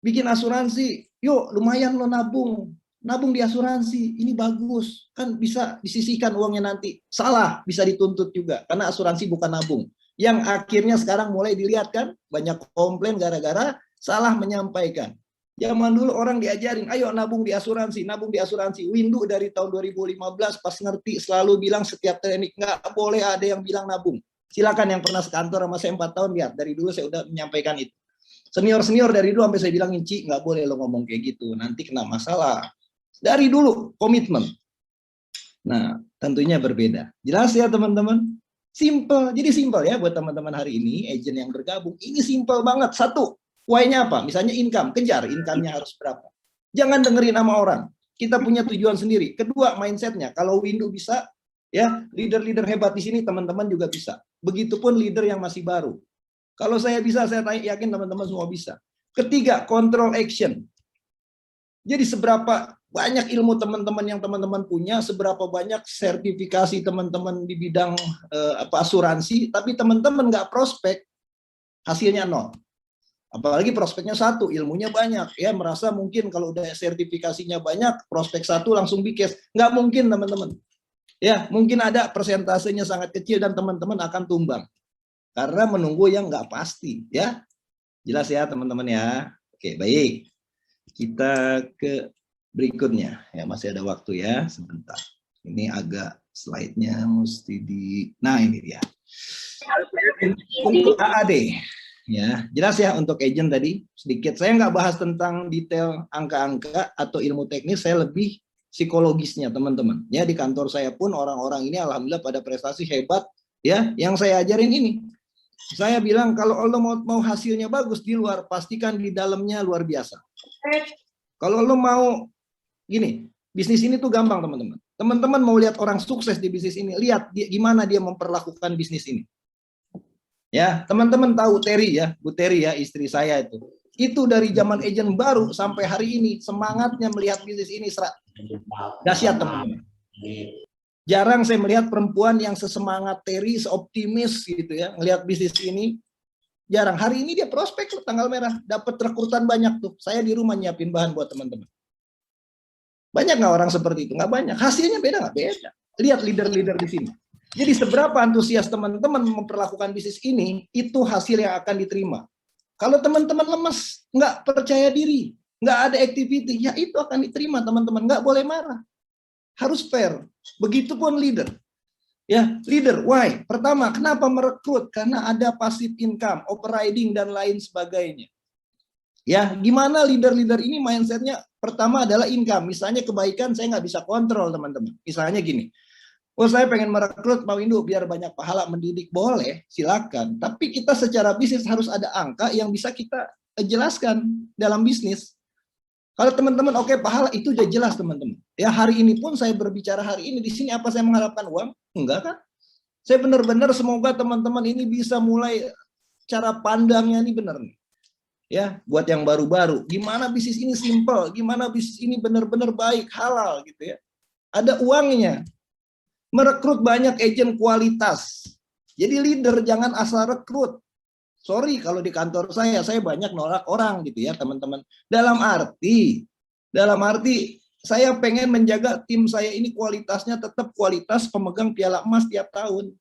bikin asuransi, yuk lumayan lo nabung, nabung di asuransi, ini bagus, kan bisa disisihkan uangnya nanti. Salah, bisa dituntut juga, karena asuransi bukan nabung. Yang akhirnya sekarang mulai dilihat kan, banyak komplain gara-gara salah menyampaikan. Zaman dulu orang diajarin, ayo nabung di asuransi, nabung di asuransi. Windu dari tahun 2015 pas ngerti selalu bilang setiap teknik, nggak boleh ada yang bilang nabung. Silakan yang pernah sekantor sama saya 4 tahun, lihat, dari dulu saya udah menyampaikan itu. Senior-senior dari dulu sampai saya bilang, Ci, nggak boleh lo ngomong kayak gitu, nanti kena masalah. Dari dulu komitmen. Nah, tentunya berbeda. Jelas ya teman-teman? Simple. Jadi simple ya buat teman-teman hari ini, agent yang bergabung. Ini simple banget. Satu, why-nya apa? Misalnya income, kejar income-nya harus berapa. Jangan dengerin sama orang. Kita punya tujuan sendiri. Kedua, mindset-nya. Kalau Windu bisa, ya leader-leader hebat di sini teman-teman juga bisa. Begitupun leader yang masih baru. Kalau saya bisa, saya yakin teman-teman semua bisa. Ketiga, control action. Jadi seberapa banyak ilmu teman-teman yang teman-teman punya, seberapa banyak sertifikasi teman-teman di bidang asuransi, tapi teman-teman nggak prospek, hasilnya nol. Apalagi prospeknya satu, ilmunya banyak, ya merasa mungkin kalau udah sertifikasinya banyak, prospek satu langsung bikes, nggak mungkin teman-teman. Ya mungkin ada persentasenya sangat kecil dan teman-teman akan tumbang karena menunggu yang nggak pasti, ya jelas ya teman-teman ya. Oke baik, kita ke berikutnya ya, masih ada waktu ya, sebentar. Ini agak slide-nya mesti di, nah ini dia. Untuk AAD ya, jelas ya untuk agent tadi sedikit. Saya nggak bahas tentang detail angka-angka atau ilmu teknis, saya lebih psikologisnya teman-teman. Ya di kantor saya pun orang-orang ini alhamdulillah pada prestasi hebat ya. Yang saya ajarin ini, saya bilang kalau lo mau hasilnya bagus di luar, pastikan di dalamnya luar biasa. Kalau lo mau gini, bisnis ini tuh gampang teman-teman. Teman-teman mau lihat orang sukses di bisnis ini, lihat gimana dia memperlakukan bisnis ini. Ya, teman-teman tahu Terry ya, Bu Terry ya, istri saya itu. Itu dari zaman agent baru sampai hari ini semangatnya melihat bisnis ini dahsyat teman-teman. Jarang saya melihat perempuan yang sesemangat Terry, seoptimis gitu ya, melihat bisnis ini. Jarang. Hari ini dia prospek loh, tanggal merah, dapat rekrutan banyak tuh. Saya di rumah nyiapin bahan buat teman-teman. Banyak nggak orang seperti itu? Nggak banyak. Hasilnya beda nggak? Beda. Lihat leader-leader di sini. Jadi seberapa antusias teman-teman memperlakukan bisnis ini, itu hasil yang akan diterima. Kalau teman-teman lemes, nggak percaya diri, nggak ada activity, ya itu akan diterima teman-teman. Nggak boleh marah. Harus fair. Begitupun leader. Ya, leader, why? Pertama, kenapa merekrut? Karena ada passive income, overriding, dan lain sebagainya. Ya, gimana leader-leader ini mindsetnya? Pertama adalah income. Misalnya kebaikan saya nggak bisa kontrol teman-teman. Misalnya gini, oh saya pengen merekrut Pak Windu biar banyak pahala mendidik, boleh, silakan. Tapi kita secara bisnis harus ada angka yang bisa kita jelaskan dalam bisnis. Kalau teman-teman oke, pahala itu udah jelas teman-teman. Ya hari ini pun saya berbicara hari ini di sini, apa saya mengharapkan uang? Enggak kan? Saya benar-benar semoga teman-teman ini bisa mulai cara pandangnya ini benar nih. Ya, buat yang baru-baru, gimana bisnis ini simple, gimana bisnis ini benar-benar baik, halal gitu ya. Ada uangnya. Merekrut banyak agent kualitas. Jadi leader jangan asal rekrut. Sorry kalau di kantor saya banyak nolak orang gitu ya teman-teman. Dalam arti saya pengen menjaga tim saya ini kualitasnya tetap kualitas pemegang piala emas tiap tahun.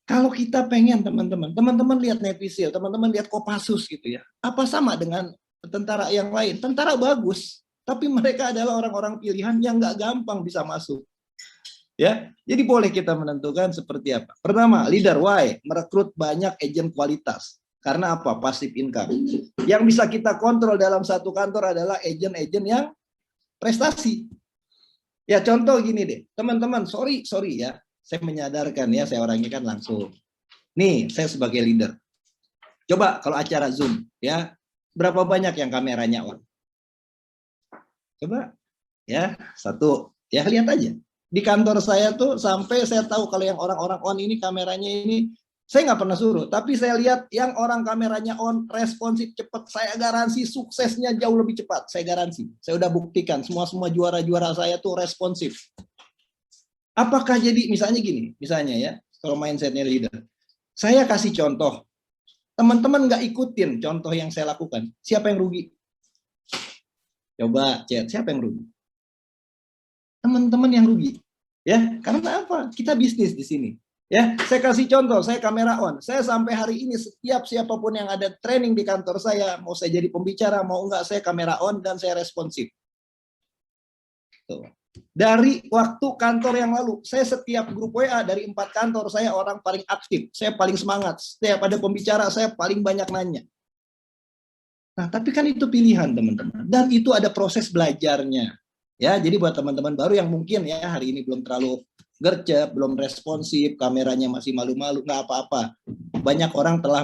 Kalau kita pengen teman-teman lihat Nevisil, teman-teman lihat Kopassus gitu ya. Apa sama dengan tentara yang lain? Tentara bagus, tapi mereka adalah orang-orang pilihan yang nggak gampang bisa masuk. Ya, jadi boleh kita menentukan seperti apa. Pertama, leader, why? Merekrut banyak agent kualitas. Karena apa? Passive income. Yang bisa kita kontrol dalam satu kantor adalah agent-agent yang prestasi. Ya contoh gini deh, teman-teman, sorry ya, saya menyadarkan ya, saya orangnya kan langsung. Nih, saya sebagai leader. Coba kalau acara Zoom, ya, berapa banyak yang kameranya on? Coba, ya, satu, ya lihat aja. Di kantor saya tuh sampai saya tahu kalau yang orang-orang on ini kameranya ini, saya nggak pernah suruh, tapi saya lihat yang orang kameranya on, responsif cepat, saya garansi suksesnya jauh lebih cepat, saya garansi. Saya udah buktikan, semua juara-juara saya tuh responsif. Apakah jadi misalnya gini, misalnya ya, kalau mindsetnya leader, saya kasih contoh, teman-teman nggak ikutin contoh yang saya lakukan, siapa yang rugi? Coba chat, siapa yang rugi? Teman-teman yang rugi. Ya, karena apa? Kita bisnis di sini. Ya, saya kasih contoh, saya kamera on. Saya sampai hari ini setiap siapapun yang ada training di kantor saya, mau saya jadi pembicara, mau enggak, saya kamera on dan saya responsif. Tuh. Dari waktu kantor yang lalu, saya setiap grup WA dari 4 kantor, saya orang paling aktif, saya paling semangat. Setiap ada pembicara, saya paling banyak nanya. Nah, tapi kan itu pilihan teman-teman. Dan itu ada proses belajarnya. Ya, jadi buat teman-teman baru yang mungkin ya hari ini belum terlalu gercep, belum responsif, kameranya masih malu-malu, nggak apa-apa. Banyak orang telah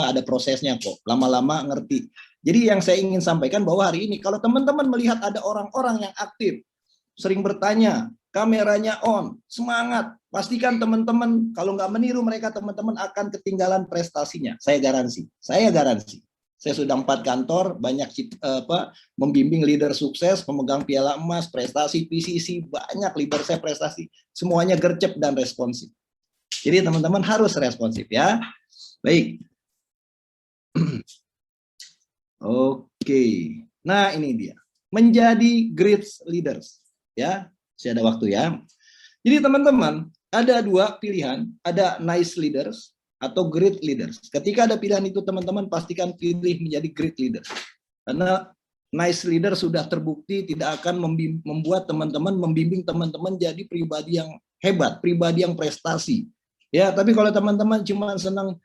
ada prosesnya kok. Lama-lama ngerti. Jadi yang saya ingin sampaikan bahwa hari ini kalau teman-teman melihat ada orang-orang yang aktif, sering bertanya, kameranya on, semangat, pastikan teman-teman kalau nggak meniru mereka, teman-teman akan ketinggalan prestasinya. Saya garansi. Saya garansi. Saya sudah 4 kantor, banyak membimbing leader sukses, pemegang piala emas, prestasi, PCC, banyak leader saya prestasi, semuanya gercep dan responsif. Jadi teman-teman harus responsif ya. Baik. Oke. Nah, ini dia. Menjadi great leaders. Ya, masih ada waktu ya. Jadi teman-teman, ada 2 pilihan, ada nice leaders atau great leaders. Ketika ada pilihan itu teman-teman pastikan pilih menjadi great leaders. Karena nice leader sudah terbukti tidak akan membuat teman-teman, membimbing teman-teman jadi pribadi yang hebat, pribadi yang prestasi. Ya, tapi kalau teman-teman cuma senang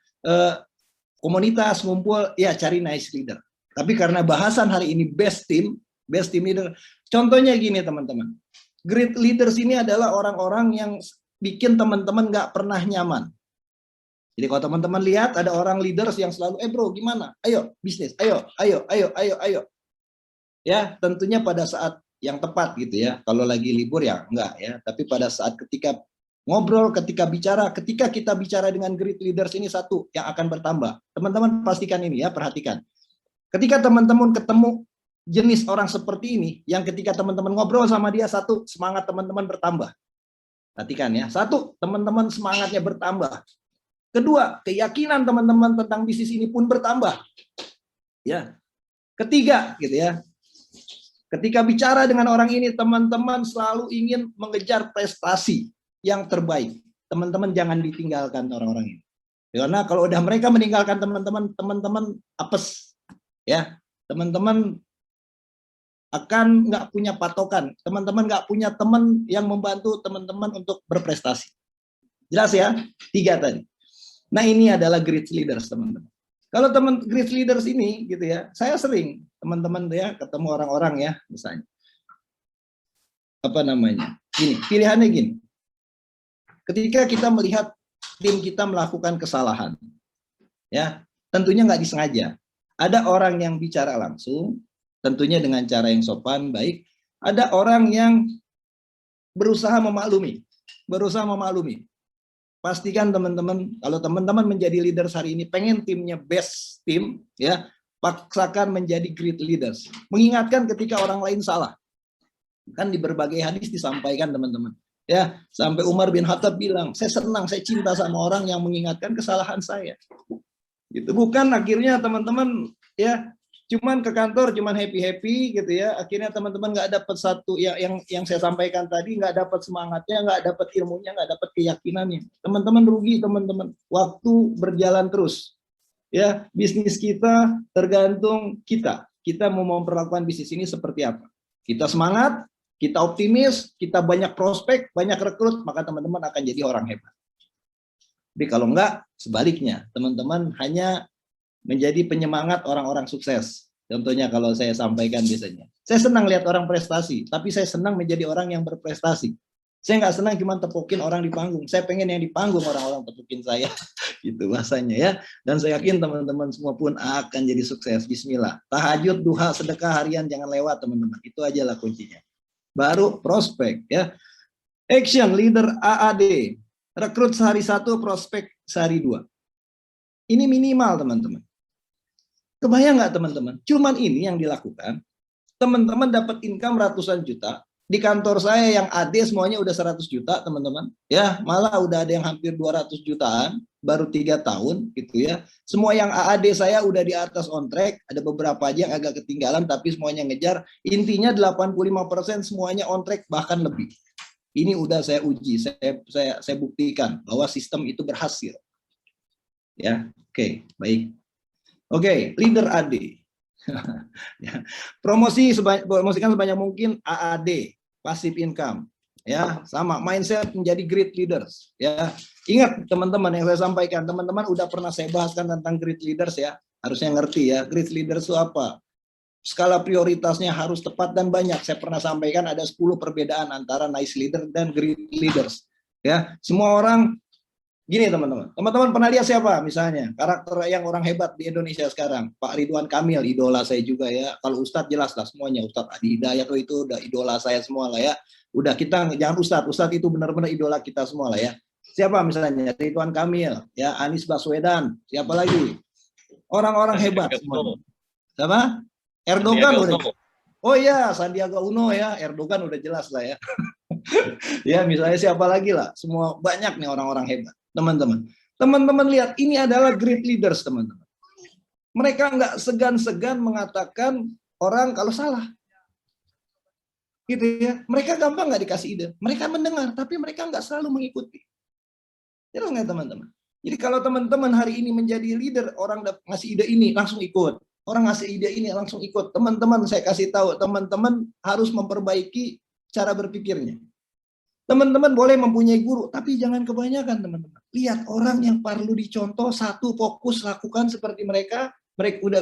komunitas ngumpul, ya cari nice leader. Tapi karena bahasan hari ini best team leader. Contohnya gini teman-teman. Great leaders ini adalah orang-orang yang bikin teman-teman nggak pernah nyaman. Jadi kalau teman-teman lihat ada orang leaders yang selalu, bro gimana? Ayo bisnis, ayo. Ya tentunya pada saat yang tepat gitu ya. Kalau lagi libur ya enggak ya. Tapi pada saat ketika ngobrol, ketika kita bicara dengan great leaders ini satu yang akan bertambah. Teman-teman pastikan ini ya, perhatikan. Ketika teman-teman ketemu jenis orang seperti ini, yang ketika teman-teman ngobrol sama dia, satu, semangat teman-teman bertambah. Perhatikan ya, satu, teman-teman semangatnya bertambah. Kedua, keyakinan teman-teman tentang bisnis ini pun bertambah. Ya. Ketiga, gitu ya. Ketika bicara dengan orang ini, teman-teman selalu ingin mengejar prestasi yang terbaik. Teman-teman jangan ditinggalkan orang-orang ini. Karena kalau udah mereka meninggalkan teman-teman apes. Ya, teman-teman akan nggak punya patokan, teman-teman nggak punya teman yang membantu teman-teman untuk berprestasi. Jelas ya? 3 tadi. Nah ini adalah great leaders teman-teman. Kalau teman great leaders ini gitu ya, saya sering teman-teman ya ketemu orang-orang ya misalnya. Apa namanya? Gini, pilihannya gini. Ketika kita melihat tim kita melakukan kesalahan, ya tentunya nggak disengaja. Ada orang yang bicara langsung, tentunya dengan cara yang sopan, baik. Ada orang yang berusaha memaklumi. Pastikan teman-teman, kalau teman-teman menjadi leaders hari ini, pengen timnya best team, ya, paksakan menjadi great leaders. Mengingatkan ketika orang lain salah. Kan di berbagai hadis disampaikan teman-teman. Ya, sampai Umar bin Khattab bilang, saya senang, saya cinta sama orang yang mengingatkan kesalahan saya. Gitu. Bukan akhirnya teman-teman ya cuman ke kantor cuman happy gitu ya, akhirnya teman-teman nggak dapat satu yang saya sampaikan tadi, nggak dapat semangatnya, nggak dapat ilmunya, nggak dapat keyakinannya, teman-teman rugi teman-teman. Waktu berjalan terus ya, bisnis kita tergantung kita mau memperlakukan bisnis ini seperti apa. Kita semangat, kita optimis, kita banyak prospek, banyak rekrut, maka teman-teman akan jadi orang hebat. Tapi kalau enggak, sebaliknya teman-teman hanya menjadi penyemangat orang-orang sukses. Contohnya kalau saya sampaikan biasanya, saya senang lihat orang prestasi, tapi saya senang menjadi orang yang berprestasi. Saya nggak senang cuma tepukin orang di panggung. Saya pengen yang di panggung orang-orang tepukin saya, gitu bahasanya ya. Dan saya yakin teman-teman semua pun akan jadi sukses. Bismillah. Tahajud, duha, sedekah harian jangan lewat teman-teman. Itu aja lah kuncinya. Baru prospek ya. Action leader AAD. Rekrut sehari 1, prospek sehari 2. Ini minimal teman-teman. Kebayang nggak teman-teman? Cuman ini yang dilakukan, teman-teman dapat income ratusan juta, Di kantor saya yang AD semuanya udah 100 juta, teman-teman. Ya, malah udah ada yang hampir 200 jutaan, baru 3 tahun gitu ya. Semua yang AAD saya udah di atas on track, ada beberapa aja yang agak ketinggalan tapi semuanya ngejar. Intinya 85% semuanya on track bahkan lebih. Ini udah saya uji, saya buktikan bahwa sistem itu berhasil. Ya, oke, baik. Oke, leader AD. Ya. Promosikan sebanyak mungkin AAD, passive income. Ya, sama mindset menjadi great leaders. Ya, ingat teman-teman yang saya sampaikan, teman-teman udah pernah saya bahaskan tentang great leaders ya. Harusnya ngerti ya, great leaders itu apa? Skala prioritasnya harus tepat dan banyak. Saya pernah sampaikan ada 10 perbedaan antara nice leader dan great leaders. Ya, semua orang gini teman-teman. Teman-teman pernah lihat siapa misalnya karakter yang orang hebat di Indonesia sekarang? Pak Ridwan Kamil, idola saya juga ya. Kalau Ustadz jelas lah semuanya. Ustadz Adi Hidayat itu udah idola saya semua lah ya. Udah kita jangan Ustadz itu benar-benar idola kita semua lah ya. Siapa misalnya? Ridwan Kamil, ya Anies Baswedan, siapa lagi? Orang-orang hebat semua. Siapa? Erdogan udah. Oh iya, Sandiaga Uno ya, Erdogan udah jelas lah ya. Ya misalnya siapa lagi lah, semua banyak nih orang-orang hebat. Teman-teman, teman-teman lihat ini adalah great leaders teman-teman. Mereka nggak segan-segan mengatakan orang kalau salah, gitu ya. Mereka gampang nggak dikasih ide. Mereka mendengar, tapi mereka nggak selalu mengikuti. Jelas nggak teman-teman? Jadi kalau teman-teman hari ini menjadi leader, orang ngasih ide ini langsung ikut. Orang ngasih ide ini langsung ikut. Teman-teman saya kasih tahu, teman-teman harus memperbaiki cara berpikirnya. Teman-teman boleh mempunyai guru, tapi jangan kebanyakan teman-teman. Lihat orang yang perlu dicontoh, satu fokus lakukan seperti mereka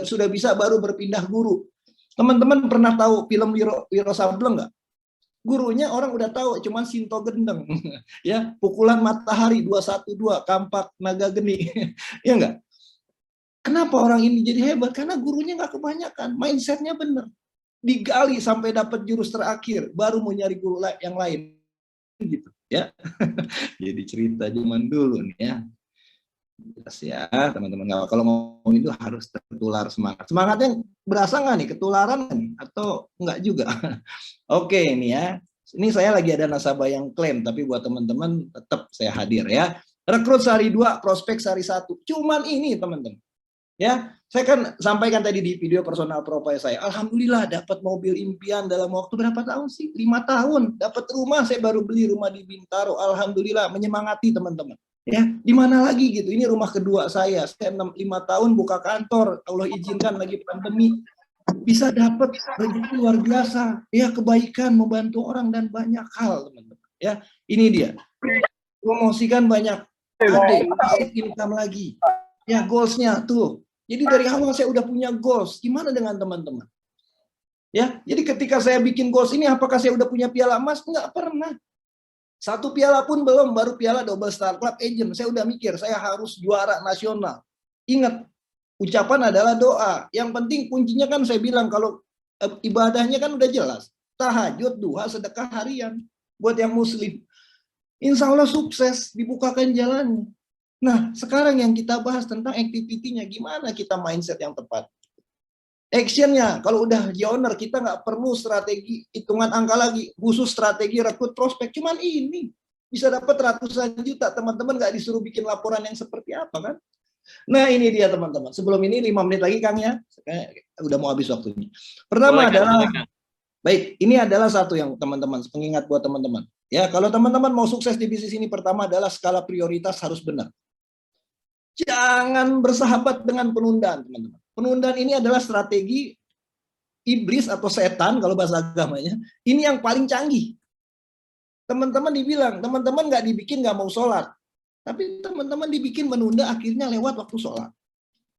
sudah bisa baru berpindah guru. Teman-teman pernah tahu film Wiro Sableng nggak? Gurunya orang udah tahu, cuman Sinto Gendeng. Ya, pukulan matahari 212, kampak naga geni. Ya enggak? Kenapa orang ini jadi hebat? Karena gurunya nggak kebanyakan, mindsetnya benar. Digali sampai dapat jurus terakhir, baru mau nyari guru yang lain. Gitu ya. Jadi cerita zaman dulu nih ya. Jelas ya teman-teman, kalau ngomong itu harus tertular semangatnya berasa nggak nih, ketularan nih atau enggak juga? Oke ini ya, ini saya lagi ada nasabah yang klaim, tapi buat teman-teman tetap saya hadir ya. Rekrut sehari 2, prospek sehari 1, cuman ini teman-teman ya. Saya kan sampaikan tadi di video personal profile saya, alhamdulillah dapat mobil impian dalam waktu berapa tahun sih? 5 tahun. Dapat rumah, saya baru beli rumah di Bintaro, alhamdulillah, menyemangati teman-teman. Ya, di mana lagi gitu? Ini rumah kedua saya 5 tahun buka kantor, Allah izinkan lagi pandemi, bisa dapat rezeki luar biasa. Ya, kebaikan, membantu orang dan banyak hal, teman-teman. Ya, ini dia. Promosikan banyak adik, income lagi. Ya, goals-nya tuh. Jadi dari awal saya udah punya goals. Gimana dengan teman-teman? Ya, jadi ketika saya bikin goals ini, apakah saya udah punya piala emas? Enggak pernah. 1 piala pun belum, baru piala Double Star Club Agent. Saya udah mikir, saya harus juara nasional. Ingat, ucapan adalah doa. Yang penting kuncinya kan saya bilang, kalau ibadahnya kan udah jelas. Tahajud, duha, sedekah harian. Buat yang muslim. Insya Allah sukses, dibukakan jalannya. Nah, sekarang yang kita bahas tentang activity-nya, gimana kita mindset yang tepat. Action-nya, kalau udah di owner, kita nggak perlu strategi hitungan angka lagi, khusus strategi rekrut prospek, cuman ini bisa dapat ratusan juta, teman-teman nggak disuruh bikin laporan yang seperti apa kan? Nah ini dia teman-teman, sebelum ini 5 menit lagi Kang ya, udah mau habis waktunya. Pertama adalah, baik, ini adalah satu yang teman-teman, pengingat buat teman-teman. Ya, kalau teman-teman mau sukses di bisnis ini, pertama adalah skala prioritas harus benar. Jangan bersahabat dengan penundaan, teman-teman. Penundaan ini adalah strategi iblis atau setan, kalau bahasa agamanya. Ini yang paling canggih. Teman-teman dibilang, teman-teman nggak dibikin nggak mau sholat. Tapi teman-teman dibikin menunda, akhirnya lewat waktu sholat.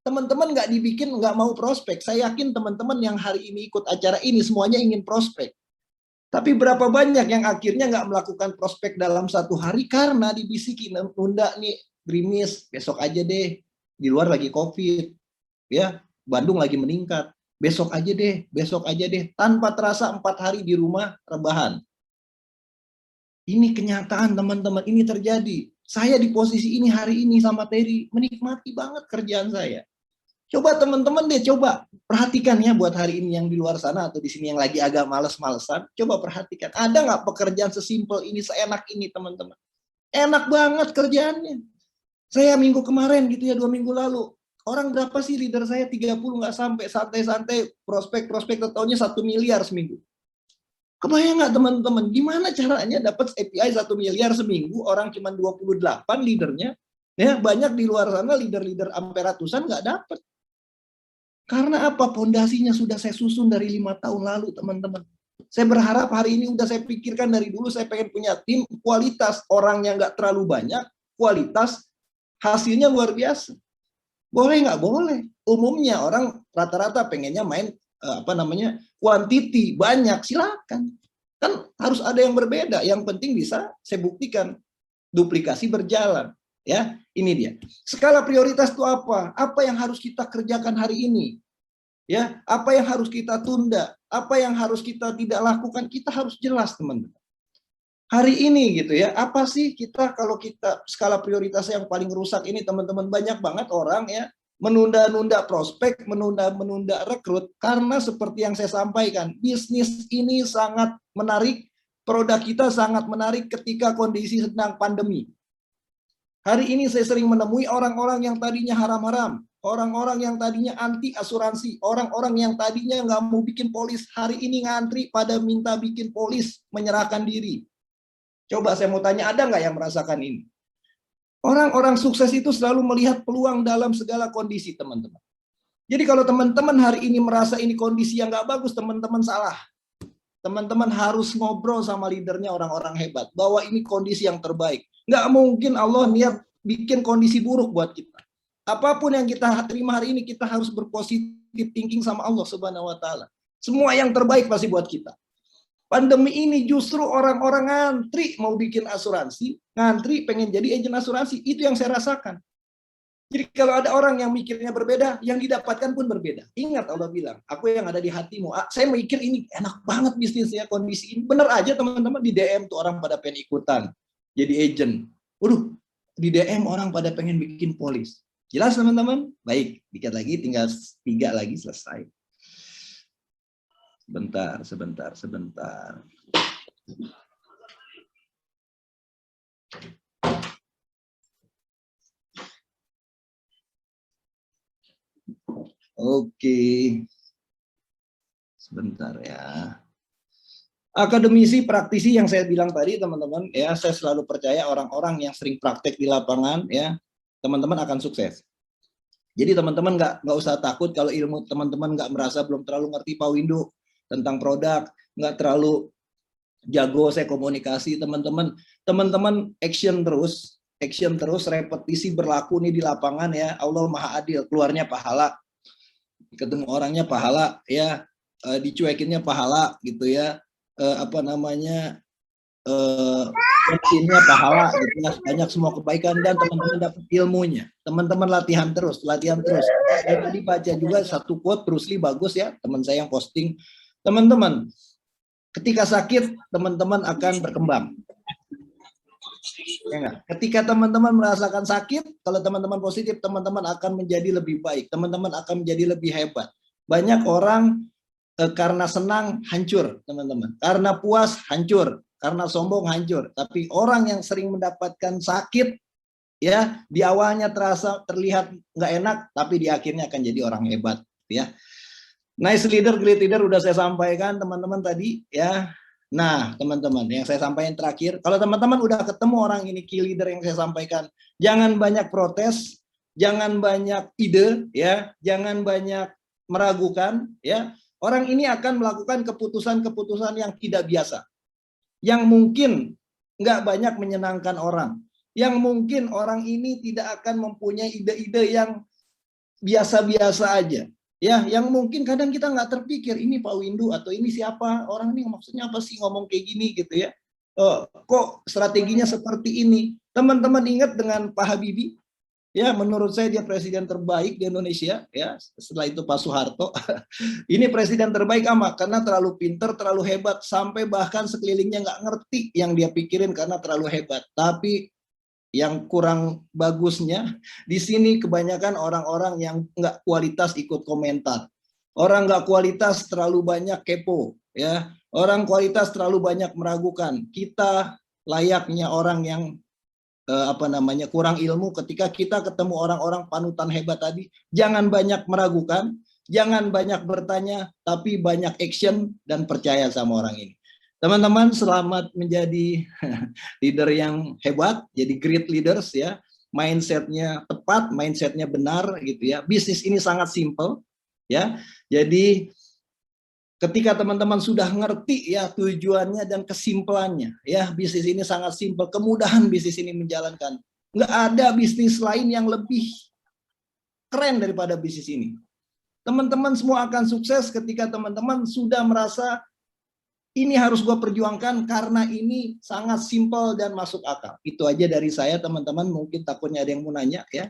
Teman-teman nggak dibikin nggak mau prospek. Saya yakin teman-teman yang hari ini ikut acara ini, semuanya ingin prospek. Tapi berapa banyak yang akhirnya nggak melakukan prospek dalam 1 hari karena dibisikin, nunda nih, gerimis, besok aja deh, di luar lagi COVID, ya, Bandung lagi meningkat, besok aja deh, tanpa terasa 4 hari di rumah rebahan. Ini kenyataan teman-teman, ini terjadi. Saya di posisi ini hari ini sama Terry, menikmati banget kerjaan saya. Coba teman-teman deh, coba perhatikan ya buat hari ini yang di luar sana atau di sini yang lagi agak males-malesan, coba perhatikan. Ada nggak pekerjaan sesimpel ini, seenak ini teman-teman? Enak banget kerjaannya. Saya minggu kemarin gitu ya, 2 minggu lalu. Orang berapa sih leader saya? 30 nggak sampai, santai-santai prospek-prospek tahunnya 1 miliar seminggu. Kebayang nggak teman-teman, gimana caranya dapat API 1 miliar seminggu, orang cuma 28 leadernya, ya banyak di luar sana leader-leader sampai ratusan nggak dapat. Karena apa? Pondasinya sudah saya susun dari 5 tahun lalu, teman-teman. Saya berharap hari ini udah saya pikirkan dari dulu, saya pengen punya tim kualitas, orangnya nggak terlalu banyak, kualitas, hasilnya luar biasa. Boleh nggak? Boleh. Umumnya orang rata-rata pengennya main quantity, banyak, silakan. Kan harus ada yang berbeda, yang penting bisa saya buktikan, duplikasi berjalan. Ya, ini dia. Skala prioritas itu apa? Apa yang harus kita kerjakan hari ini? Ya, apa yang harus kita tunda? Apa yang harus kita tidak lakukan? Kita harus jelas, teman-teman. Hari ini gitu ya, apa sih kita kalau kita skala prioritas yang paling rusak ini, teman-teman, banyak banget orang ya menunda-nunda prospek, menunda-menunda rekrut karena seperti yang saya sampaikan, bisnis ini sangat menarik, produk kita sangat menarik ketika kondisi sedang pandemi. Hari ini saya sering menemui orang-orang yang tadinya haram-haram, orang-orang yang tadinya anti asuransi, orang-orang yang tadinya nggak mau bikin polis, hari ini ngantri pada minta bikin polis, menyerahkan diri. Coba saya mau tanya, ada nggak yang merasakan ini? Orang-orang sukses itu selalu melihat peluang dalam segala kondisi, teman-teman. Jadi kalau teman-teman hari ini merasa ini kondisi yang nggak bagus, teman-teman salah. Teman-teman harus ngobrol sama leadernya orang-orang hebat, bahwa ini kondisi yang terbaik. Nggak mungkin Allah niat bikin kondisi buruk buat kita. Apapun yang kita terima hari ini, kita harus berpositif thinking sama Allah Subhanahu wa Ta'ala. Semua yang terbaik pasti buat kita. Pandemi ini justru orang-orang ngantri mau bikin asuransi, ngantri pengen jadi agen asuransi. Itu yang saya rasakan. Jadi kalau ada orang yang mikirnya berbeda, yang didapatkan pun berbeda. Ingat Allah bilang, aku yang ada di hatimu. Saya mikir ini enak banget bisnisnya, kondisi ini. Bener aja teman-teman, di DM tuh orang pada pengen ikutan. Jadi agent. Waduh, di DM orang pada pengen bikin polis. Jelas teman-teman? Baik, dikit lagi, tinggal 3 lagi selesai. Sebentar. Oke. Sebentar ya. Akademisi, praktisi yang saya bilang tadi, teman-teman, ya saya selalu percaya orang-orang yang sering praktek di lapangan, ya teman-teman akan sukses. Jadi teman-teman nggak usah takut kalau ilmu teman-teman nggak merasa belum terlalu ngerti Pak Windu tentang produk, nggak terlalu jago saya komunikasi, teman-teman action terus, repetisi berlaku nih di lapangan ya. Allah Maha Adil, keluarnya pahala, ketemu orangnya pahala, ya dicuekinnya pahala gitu ya, bensinnya pahala gitu ya, banyak semua kebaikan, dan teman-teman dapat ilmunya. Teman-teman latihan terus. Saya tadi baca juga satu quote Bruce Lee bagus ya, teman saya yang posting. Teman-teman, ketika sakit teman-teman akan berkembang. Ya enggak? Ketika teman-teman merasakan sakit, kalau teman-teman positif, teman-teman akan menjadi lebih baik, teman-teman akan menjadi lebih hebat. Banyak orang karena senang hancur, teman-teman. Karena puas hancur, karena sombong hancur. Tapi orang yang sering mendapatkan sakit, ya di awalnya terlihat nggak enak, tapi di akhirnya akan jadi orang hebat, ya. Nice leader, great leader udah saya sampaikan teman-teman tadi, ya. Nah, teman-teman, yang saya sampaikan terakhir, kalau teman-teman udah ketemu orang ini key leader yang saya sampaikan, jangan banyak protes, jangan banyak ide, ya, jangan banyak meragukan, ya. Orang ini akan melakukan keputusan-keputusan yang tidak biasa, yang mungkin nggak banyak menyenangkan orang, yang mungkin orang ini tidak akan mempunyai ide-ide yang biasa-biasa aja, ya, yang mungkin kadang kita nggak terpikir, ini Pak Windu atau ini siapa, orang ini maksudnya apa sih ngomong kayak gini gitu ya, kok strateginya seperti ini. Teman-teman ingat dengan Pak Habibie, ya menurut saya dia presiden terbaik di Indonesia, ya setelah itu Pak Soeharto. Ini presiden terbaik karena terlalu pinter, terlalu hebat, sampai bahkan sekelilingnya nggak ngerti yang dia pikirin karena terlalu hebat. Tapi Yang kurang bagusnya di sini kebanyakan orang-orang yang nggak kualitas ikut komentar. Orang nggak kualitas terlalu banyak kepo, ya. Orang kualitas terlalu banyak meragukan. Kita layaknya orang yang kurang ilmu ketika kita ketemu orang-orang panutan hebat tadi, jangan banyak meragukan, jangan banyak bertanya, tapi banyak action dan percaya sama orang ini. Teman-teman, selamat menjadi leader yang hebat, jadi great leaders ya. Mindsetnya tepat, mindsetnya benar gitu ya. Bisnis ini sangat simple ya. Jadi ketika teman-teman sudah ngerti ya tujuannya dan kesimpulannya, ya bisnis ini sangat simpel, kemudahan bisnis ini menjalankan. Nggak ada bisnis lain yang lebih keren daripada bisnis ini. Teman-teman semua akan sukses ketika teman-teman sudah merasa ini harus gue perjuangkan karena ini sangat simpel dan masuk akal. Itu aja dari saya teman-teman, mungkin takutnya ada yang mau nanya ya.